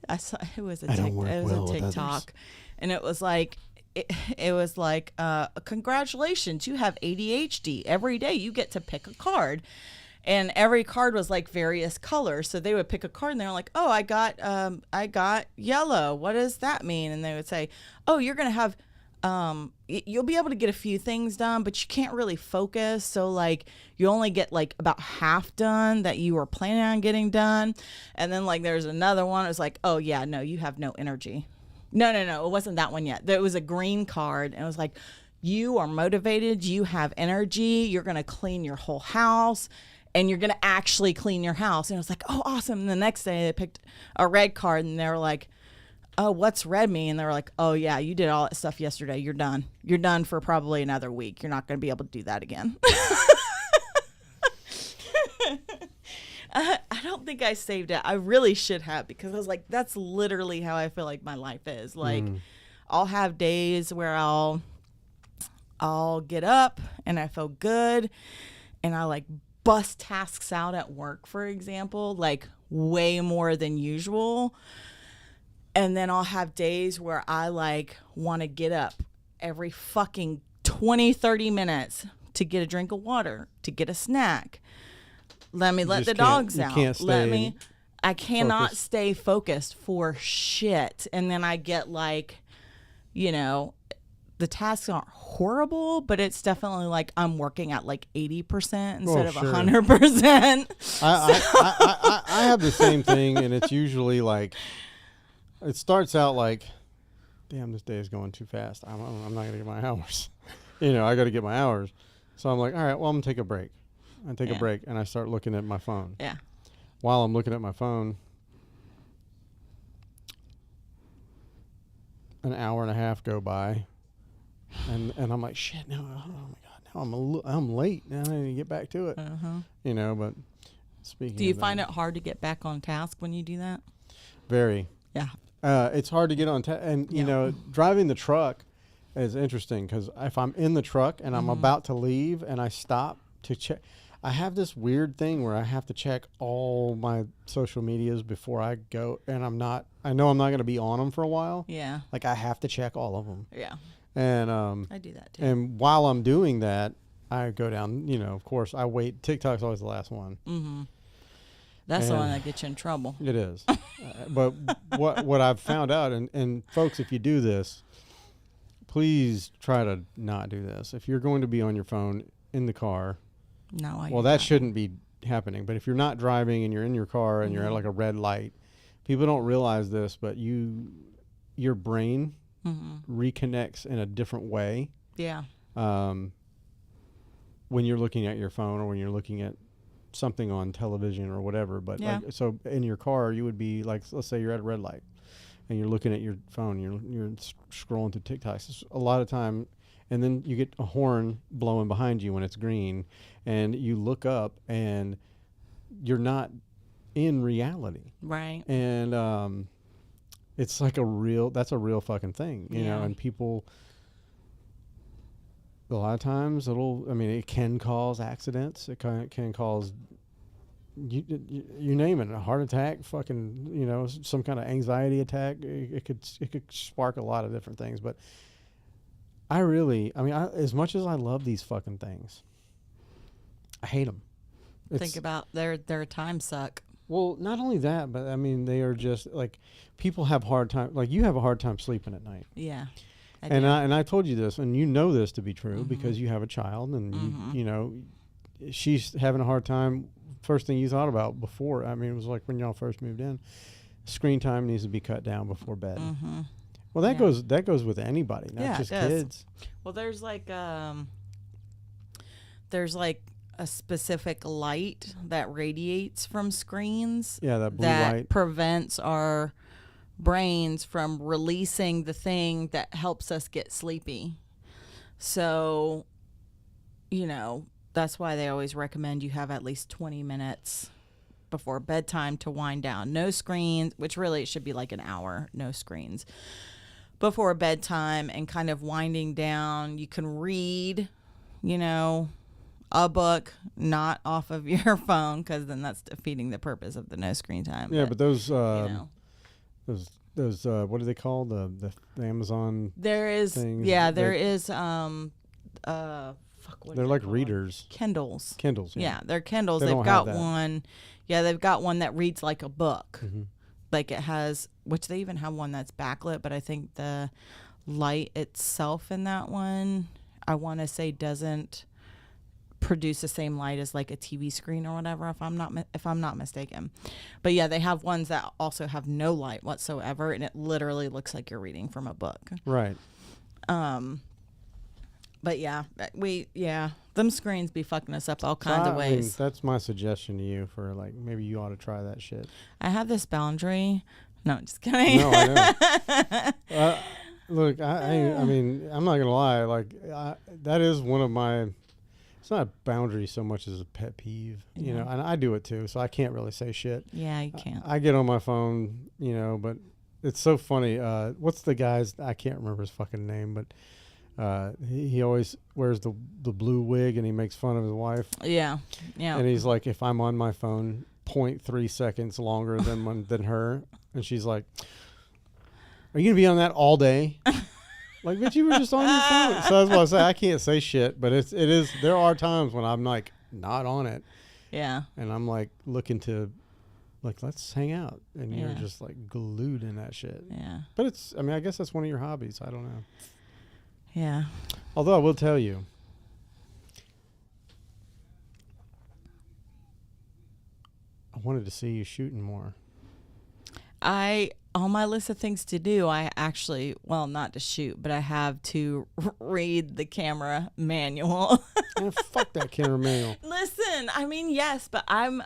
I saw it was a I don't work well with TikTok, others. and it was like. It was like, congratulations, you have ADHD. Every day you get to pick a card. And every card was like various colors. So they would pick a card and they were like, oh, I got yellow. What does that mean? And they would say, oh, you're going to have, you'll be able to get a few things done, but you can't really focus. So like you only get like about half done that you were planning on getting done. And then like there's another one. It was like, oh yeah, no, you have no energy. No, it wasn't that one yet. There was a green card, and it was like, you are motivated, you have energy, you're going to clean your whole house, and you're going to actually clean your house. And it was like, oh, awesome. And the next day they picked a red card, and they were like, oh, what's red mean? And they were like, oh, yeah, you did all that stuff yesterday. You're done. You're done for probably another week. You're not going to be able to do that again. I don't think I saved it. I really should have, because I was like, that's literally how I feel like my life is. Like, I'll have days where I'll get up and I feel good and I like bust tasks out at work, for example, like way more than usual. And then I'll have days where I like want to get up every fucking 20, 30 minutes to get a drink of water, to get a snack. Let me let just the can't- dogs you out. can't stay I cannot focused. stay focused for shit. And then I get like, the tasks aren't horrible, but it's definitely like I'm working at like 80% instead of sure. 100%. I have the same thing, and it's usually like it starts out like, damn, this day is going too fast. I'm not gonna get my hours. I got to get my hours. So I'm like, all right, well, I'm gonna take a break. I take a Yeah. break, and I start looking at my phone. Yeah. While I'm looking at my phone, an hour and a half go by, and I'm like, shit, no, oh my god, now I'm late. Now I need to get back to it. But speaking. Do you of find that, it hard to get back on task when you do that? very? Yeah. It's hard to get on and Yeah. driving the truck, is interesting because if I'm in the truck and I'm about to leave and I stop to check, I have this weird thing where I have to check all my social medias before I go, and I know I'm not going to be on them for a while. Yeah. Like I have to check all of them. Yeah. And I do that too. and while I'm doing that, I go down, of course, I wait. TikTok's always the last one. Mm-hmm. That's the one that gets you in trouble. It is. But what I've found out, and folks, if you do this, please try to not do this. If you're going to be on your phone in the car, No, well, that shouldn't be happening. But if you're not driving and you're in your car and you're at like a red light, people don't realize this, but your brain reconnects in a different way. Yeah. When you're looking at your phone or when you're looking at something on television or whatever. But so in your car, you would be like, let's say you're at a red light and you're looking at your phone, you're scrolling through TikTok. So a lot of time, and then you get a horn blowing behind you when it's green, and you look up and you're not in reality. Right. And it's like that's a real fucking thing, you know, and people, a lot of times it can cause accidents. It can cause, you name it, a heart attack, fucking, some kind of anxiety attack. It could spark a lot of different things. But as much as I love these fucking things, I hate them. Think about their a time suck. Well, not only that, but they are just like, people have hard time. Like, you have a hard time sleeping at night. Yeah. I told you this, and you know this to be true because you have a child, and she's having a hard time. First thing you thought about before, it was like when y'all first moved in, screen time needs to be cut down before bed. Mm-hmm. Well, that goes with anybody, not just kids. Well, there's like a specific light that radiates from screens. Yeah, that blue light prevents our brains from releasing the thing that helps us get sleepy. So, that's why they always recommend you have at least 20 minutes before bedtime to wind down. No screens, which really it should be like an hour, no screens before bedtime, and kind of winding down. You can read, a book, not off of your phone, because then that's defeating the purpose of the no screen time. Yeah, but those what do they call the Amazon? There is things? There is they're like readers. Kindles. Yeah, they're Kindles. They They've don't got have that. one. Yeah, they've got one that reads like a book. Mm-hmm. Like it has, which they even have one that's backlit, but I think the light itself in that one, I want to say, doesn't produce the same light as like a TV screen or whatever, if I'm not mistaken. But yeah, they have ones that also have no light whatsoever, and it literally looks like you're reading from a book. Right. But them screens be fucking us up all kinds of ways. That's my suggestion to you for like, maybe you ought to try that shit. I have this boundary. No, just kidding. No, I know. Look, I'm not gonna lie. Like, that is one of my. It's not a boundary so much as a pet peeve, and I do it too. So I can't really say shit. Yeah, you can't. I get on my phone, but it's so funny. What's the guy's? I can't remember his fucking name, but. He always wears the blue wig and he makes fun of his wife. Yeah. And he's like, if I'm on my phone 0.3 seconds longer than her, and she's like, are you gonna be on that all day? Like, bitch, you were just on your phone. So that's why I say I can't say shit, but it is. There are times when I'm like not on it. Yeah. And I'm like looking to, like, let's hang out, and you're just like glued in that shit. Yeah. But I guess that's one of your hobbies. I don't know. Yeah. Although I will tell you, I wanted to see you shooting more. On my list of things to do, I actually, well, not to shoot, but I have to read the camera manual. Man, fuck that camera manual. Listen, yes, but I'm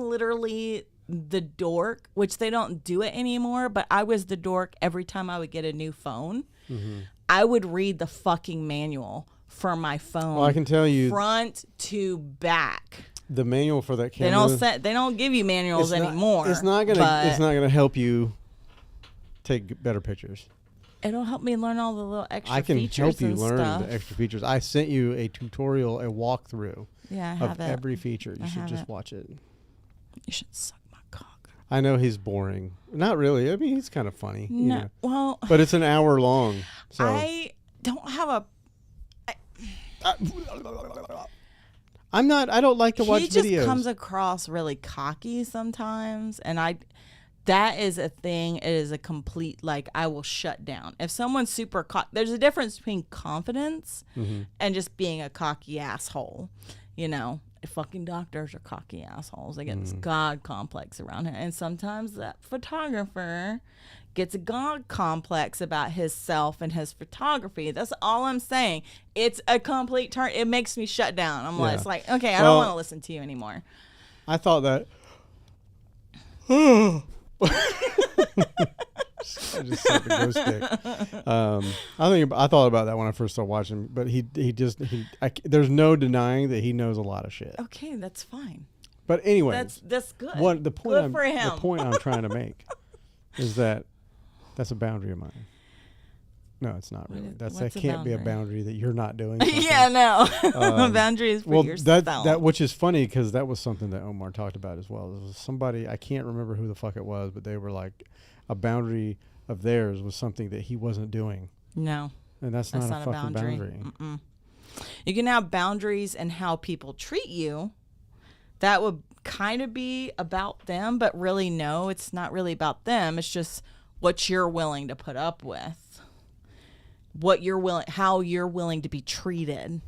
literally the dork, which they don't do it anymore, but I was the dork every time I would get a new phone. Mm-hmm. I would read the fucking manual from my phone. Well, I can tell you, front to back. The manual for that camera. They don't give you manuals anymore. It's not gonna help you take better pictures. It'll help me learn all the little extra I can features help you and learn stuff. the extra features. I sent you a tutorial, a walkthrough Yeah, I of have it. every feature. You I should have just it. watch it. You should suck my cock. I know he's boring. Not really. I mean, he's kind of funny. You No, know. well, But it's an hour long. So I don't have a. I don't like to watch He just videos. comes across really cocky sometimes, and that is a thing. It is a complete, like, I will shut down if someone's super there's a difference between confidence Mm-hmm. and just being a cocky asshole. You know, fucking doctors are cocky assholes. They get this god complex around it, and sometimes that photographer gets a god complex about himself and his photography. That's all I'm saying. It's a complete turn. It makes me shut down. I'm like, Yeah. it's like, okay, I Well, don't want to listen to you anymore. I thought that. I just said the ghost stick. I thought about that when I first started watching, but there's no denying that he knows a lot of shit. Okay, that's fine. But anyway, That's good. the Good for him. The point I'm trying to make is that that's a boundary of mine. No, it's not really. That what's a can't be a boundary? boundary that you're not doing. something. Yeah, no. Boundaries for Well, yourself. that which is funny because that was something that Omar talked about as well. There was somebody, I can't remember who the fuck it was, but they were like, a boundary of theirs was something that he wasn't doing, No, and that's that's not a fucking boundary. Mm-mm. You can have boundaries in how people treat you. That would kind of be about them, but really, no, it's not really about them. It's just what you're willing to put up with. How you're willing to be treated,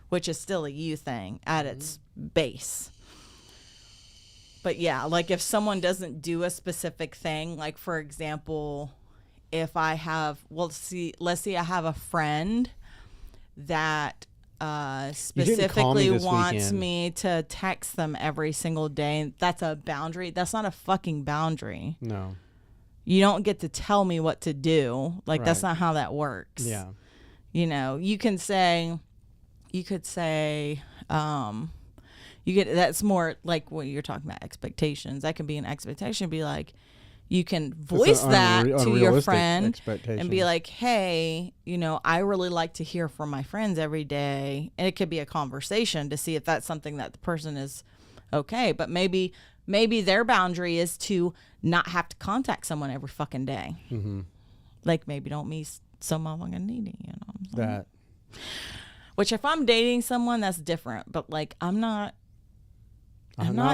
which is still a you thing at its base. But yeah, like if someone doesn't do a specific thing, like for example, if I have, let's see, I have a friend that specifically this wants weekend. me to text them every single day. That's a boundary. That's not a fucking boundary. No. You don't get to tell me what to do. Like, that's Right. not how that works. Yeah. You know, you could say, that's more like what you're talking about, expectations. That can be an expectation, be like, you can voice an that to your unrealistic friend expectation. and be like, hey, you know, I really like to hear from my friends every day. And it could be a conversation to see if that's something that the person is okay. But maybe their boundary is to not have to contact someone every fucking day. Mm-hmm. Like, maybe don't be so motherfucking needy, you know. That. Which if I'm dating someone, that's different. But like, I'm not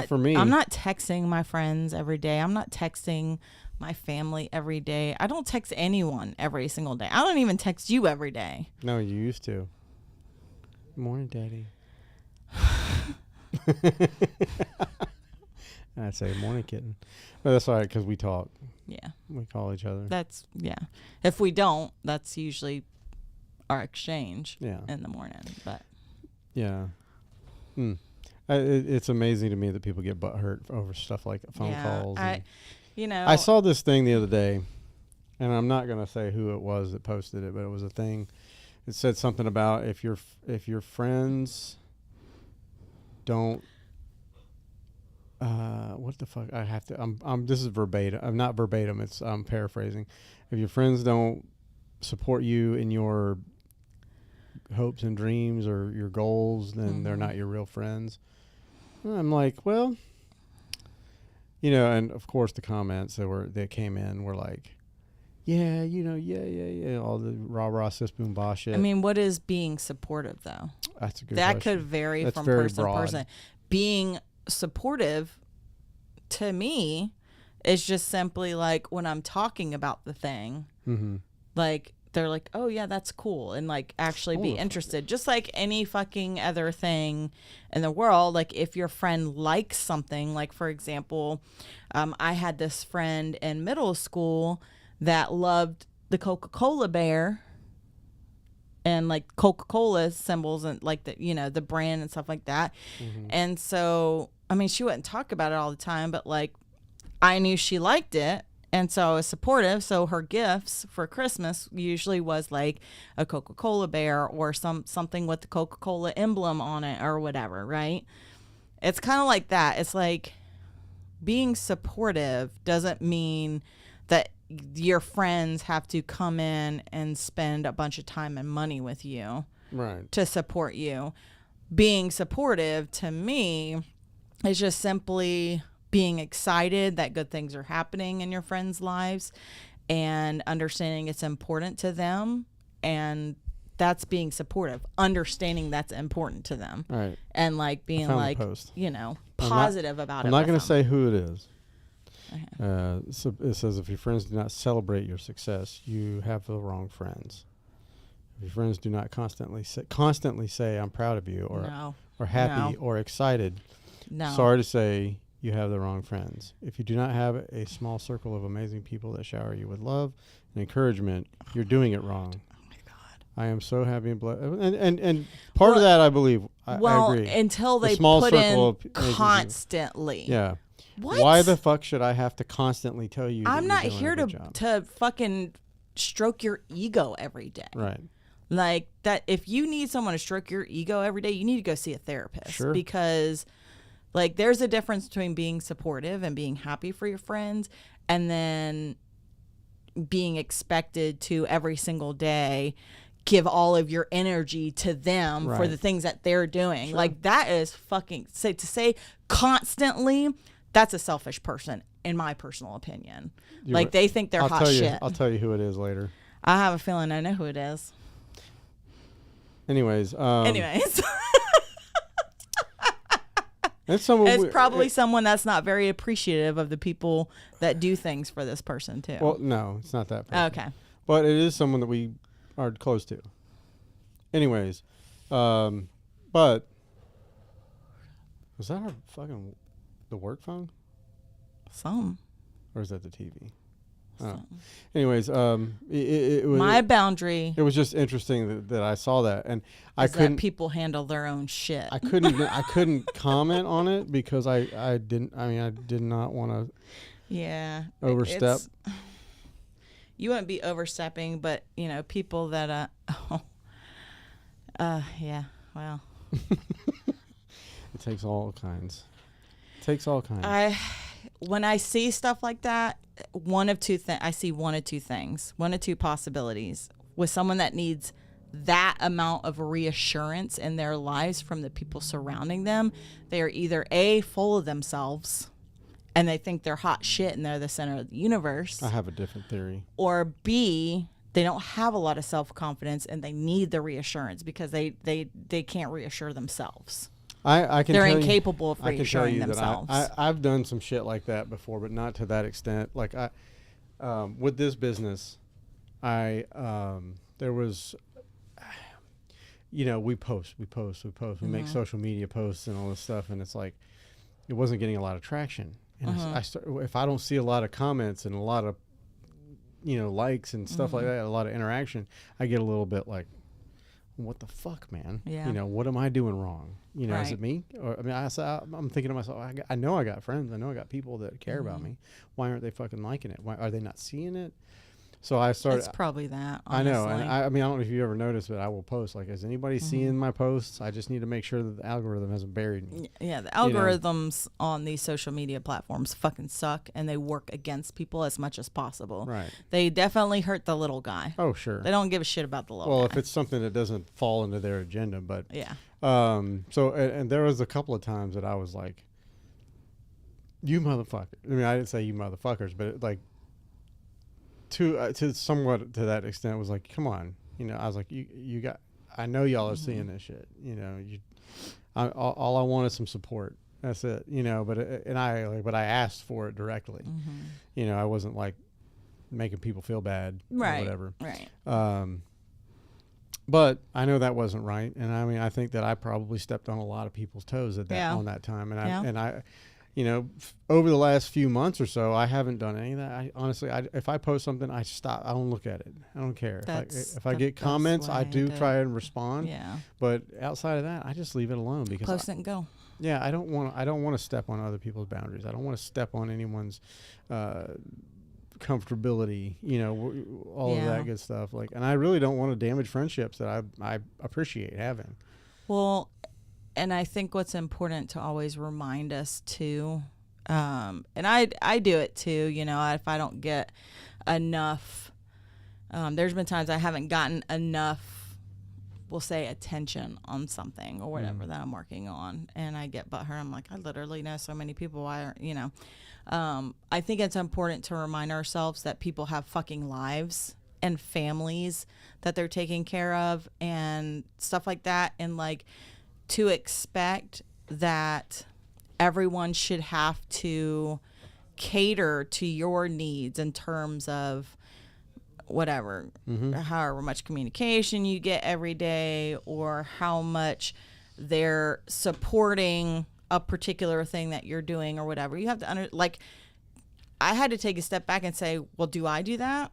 for me. I'm not texting my friends every day. I'm not texting my family every day. I don't text anyone every single day. I don't even text you every day. No, you used to. Morning, Daddy. I'd say morning, kitten. But that's all right because we talk. Yeah. We call each other. Yeah. If we don't, that's usually our exchange Yeah. in the morning. But Yeah. It's amazing to me that people get butthurt over stuff like phone calls. I saw this thing the other day, and I'm not going to say who it was that posted it, but it was a thing. It said something about if your friends don't what the fuck, I have to this is verbatim. I'm not verbatim, I'm paraphrasing. If your friends don't support you in your hopes and dreams or your goals, then they're not your real friends. And I'm like, well, you know, and of course the comments that came in were like, yeah, you know, yeah, all the rah sis boom bah shit. I mean, what is being supportive though? That's a good That question. could vary That's from very person to broad. person. Being supportive to me is just simply like when I'm talking about the thing, Mm-hmm. like they're like, oh yeah, that's cool, and like actually be interested, just like any fucking other thing in the world. Like if your friend likes something, like for example, I had this friend in middle school that loved the Coca-Cola bear and like Coca-Cola symbols and like the, you know, the brand and stuff like that. Mm-hmm. And so, I mean, she wouldn't talk about it all the time, but like I knew she liked it. And so I was supportive. So her gifts for Christmas usually was like a Coca-Cola bear or something with the Coca-Cola emblem on it or whatever, right? It's kind of like that. It's like being supportive doesn't mean that your friends have to come in and spend a bunch of time and money with you Right. to support you. Being supportive to me is just simply being excited that good things are happening in your friends' lives and understanding it's important to them, and that's being supportive, understanding that's important to them, Right. and like being found the like, post. you know, I'm not- positive about it. I'm not going with to them. say who it is. Okay. So it says, if your friends do not celebrate your success, you have the wrong friends. If your friends do not constantly say I'm proud of you, No, or happy No. or excited, no. sorry to say you have the wrong friends. If you do not have a small circle of amazing people that shower you with love and encouragement, you're doing it wrong. Oh my God. I am so happy and blessed. And part of Well- that, I believe, I agree. Until The they small put circle in of amazing people. constantly. Yeah. What? Why the fuck should I have to constantly tell you that I'm you're not doing here a to good job? to fucking stroke your ego every day. Right. Like that, if you need someone to stroke your ego every day, you need to go see a therapist. Sure. Because like there's a difference between being supportive and being happy for your friends and then being expected to every single day give all of your energy to them for Right. the things that they're doing. Sure. Like that is fucking to say constantly, that's a selfish person in my personal opinion. You're Like right. they think they're I'll hot tell you. shit. I'll tell you who it is later. I have a feeling I know who it is. Anyways. Anyways. It's someone. It's probably someone that's not very appreciative of the people that do things for this person too. Well, no, it's not that person. Okay. But it is someone that we are close to. Anyways, but was that our fucking the work phone, Some. or is that the TV? Oh. Some. Anyways, it was My boundary it was just interesting that I saw that, and I is that couldn't. people handle their own shit. I couldn't comment on it because I did not want to Yeah. overstep. It's- You wouldn't be overstepping, but you know, people that yeah, well. It takes all kinds. When I see stuff like that, I see one of two things, one of two possibilities. With someone that needs that amount of reassurance in their lives from the people surrounding them, they are either A, full of themselves and they think they're hot shit and they're the center of the universe, I have a different theory. or B, they don't have a lot of self-confidence and they need the reassurance because they can't reassure themselves. I can. They're tell incapable of I can tell reassuring you themselves. that I've done some shit like that before, but not to that extent. Like with this business, there was, we post, we make social media posts and all this stuff, and it's like it wasn't getting a lot of traction. And if I don't see a lot of comments and a lot of, likes and stuff like that, a lot of interaction, I get a little bit like, what the fuck, man? Yeah. What am I doing wrong? Is Right. it me? Or I'm thinking to myself, I know I got friends. I know I got people that care about me. Why aren't they fucking liking it? Why are they not seeing it? So I started. It's probably that. I know, honestly. and I don't know if you ever noticed, but I will post like, is anybody seeing my posts? I just need to make sure that the algorithm hasn't buried me. Yeah, the algorithms on these social media platforms fucking suck, and they work against people as much as possible. Right. They definitely hurt the little guy. Oh, sure. They don't give a shit about the little Well, guy. if it's something that doesn't fall into their agenda, but Yeah. so and there was a couple of times that I was like, you motherfucker. I mean, I didn't say you motherfuckers, but like to somewhat to that extent was like, come on, I was like, you got, I know y'all are seeing this shit, all I want is some support. That's it, but I asked for it directly. I wasn't like making people feel bad Right. or whatever. Right. But I know that wasn't right, and I mean, I think that I probably stepped on a lot of people's toes on that time, and I over the last few months or so, I haven't done any of that. I honestly, if I post something, I stop. I don't look at it. I don't care. If I get comments, I do try and respond. Yeah. But outside of that, I just leave it alone because Post it and go. yeah, I don't want to step on other people's boundaries. I don't want to step on anyone's comfortability, all of that good stuff. Like, and I really don't want to damage friendships that I appreciate having. Well, and I think what's important to always remind us too And I do it too, you know, if I don't get enough, there's been times I haven't gotten enough, we'll say, attention on something or whatever that I'm working on, and I get butthurt. I'm like, I literally know so many people. Why aren't, you know? I think it's important to remind ourselves that people have fucking lives and families that they're taking care of and stuff like that, and like to expect that everyone should have to cater to your needs in terms of whatever, however much communication you get every day, or how much they're supporting a particular thing that you're doing or whatever. You have to like, I had to take a step back and say, well, do I do that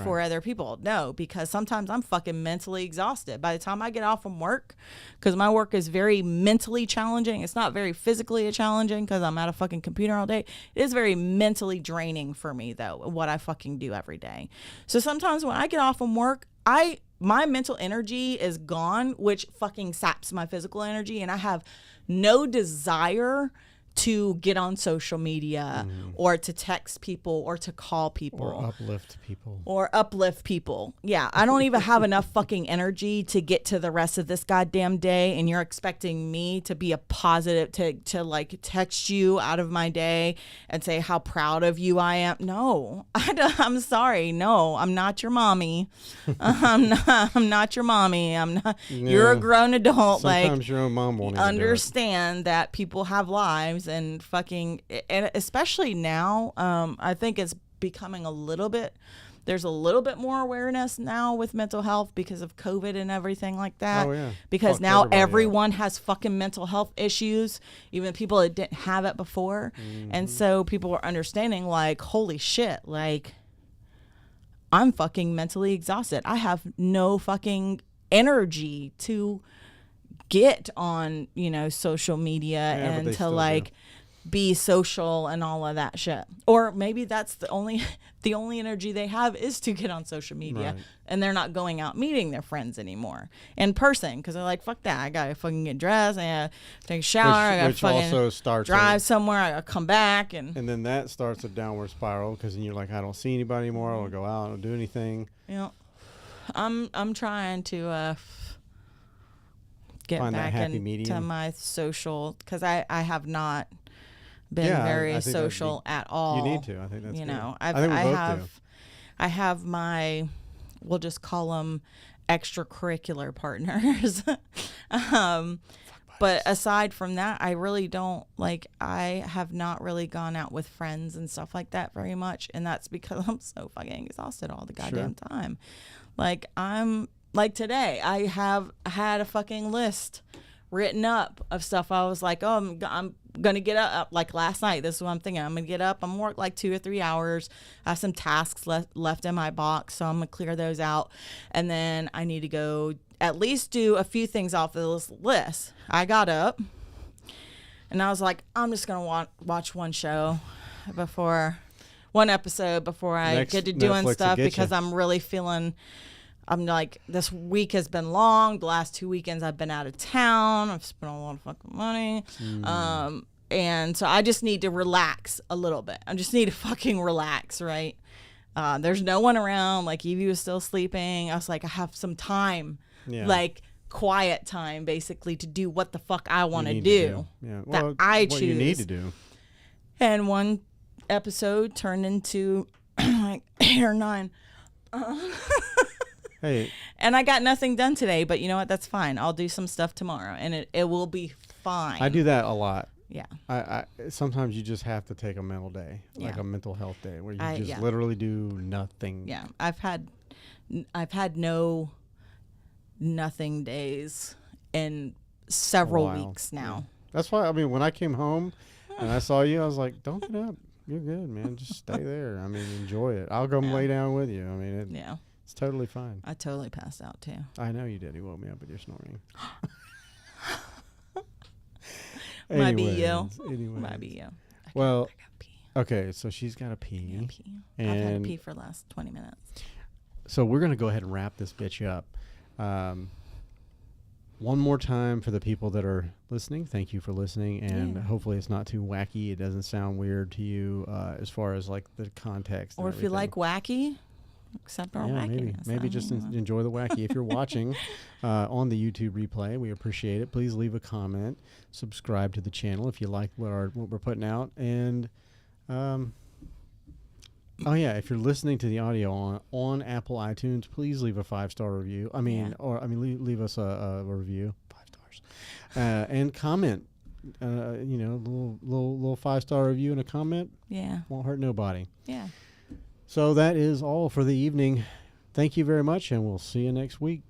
for other people? No, because sometimes I'm fucking mentally exhausted by the time I get off from work, because my work is very mentally challenging. It's not very physically challenging because I'm at a fucking computer all day. It is very mentally draining for me, though, what I fucking do every day. So sometimes when I get off from work, my mental energy is gone, which fucking saps my physical energy, and I have no desire to get on social media or to text people or to call people or uplift people. Yeah, I don't even have enough fucking energy to get to the rest of this goddamn day, and you're expecting me to be a positive, to like text you out of my day and say how proud of you I am. No, I'm sorry. No, I'm not your mommy. I'm not your mommy. I'm not. Yeah. You're a grown adult. Sometimes like, your own mom won't even understand that people have lives. And fucking, and especially now, I think it's becoming there's a little bit more awareness now with mental health because of COVID and everything like that. Oh, yeah. Because now everyone has fucking mental health issues, even people that didn't have it before. And so people are understanding, like, holy shit, like, I'm fucking mentally exhausted. I have no fucking energy to get on, you know, social media and to like be social and all of that shit. Or maybe that's the only energy they have is to get on social media, and they're not going out meeting their friends anymore in person because they're like, fuck that, I gotta fucking get dressed, I gotta take a shower, I gotta fucking drive somewhere, I gotta come back, and then that starts a downward spiral because then you're like, I don't see anybody anymore, I don't go out, I don't do anything. You know, I'm trying to get find back into my social, because I have not been very social at all. You need to. I think that's, you good. know, I have my, we'll just call them extracurricular partners. But aside from that, I really don't, like, I have not really gone out with friends and stuff like that very much, and that's because I'm so fucking exhausted all the goddamn time. Like, like today, I have had a fucking list written up of stuff. I was like, oh, I'm going to get up. Like last night, this is what I'm thinking. I'm going to get up. I'm going to work like 2 or 3 hours. I have some tasks left in my box, so I'm going to clear those out. And then I need to go at least do a few things off of this list. I got up, and I was like, I'm just going to watch one episode before I get to doing Netflix stuff, because I'm really feeling... I'm like, this week has been long. The last 2 weekends I've been out of town. I've spent a lot of fucking money. And so I just need to relax a little bit. I just need to fucking relax, right? There's no one around. Like, Evie was still sleeping. I was like, I have some time, like quiet time, basically, to do what the fuck I want to do. Yeah. Well, that I choose. What you need to do. And one episode turned into like 8 or 9. Hey. And I got nothing done today, but you know what? That's fine. I'll do some stuff tomorrow, and it will be fine. I do that a lot. Yeah. I sometimes you just have to take a mental day, like a mental health day, where you just literally do nothing. Yeah. I've had no nothing days in several weeks now. Yeah. That's why, I mean, when I came home and I saw you, I was like, don't get up. You're good, man. Just stay there. I mean, enjoy it. I'll go lay down with you. I mean, it's totally fine. I totally passed out too. I know you did. You woke me up with your snoring. Might be you. Might be you. Well, I gotta pee. Okay, so she's got to pee. I've had to pee for the last 20 minutes. So we're going to go ahead and wrap this bitch up. one more time for the people that are listening, thank you for listening, and Yeah. hopefully it's not too wacky. It doesn't sound weird to you as far as like the context. And Or if you everything. like wacky, accept our Yeah, wackiness. maybe just enjoy the wacky. If you're watching on the YouTube replay, we appreciate it. Please leave a comment, subscribe to the channel if you like what we're putting out, and oh yeah, if you're listening to the audio on Apple iTunes, please leave a 5-star review. Leave us a review, 5 stars, and comment. Little 5-star review and a comment Yeah. won't hurt nobody. Yeah. So that is all for the evening. Thank you very much, and we'll see you next week.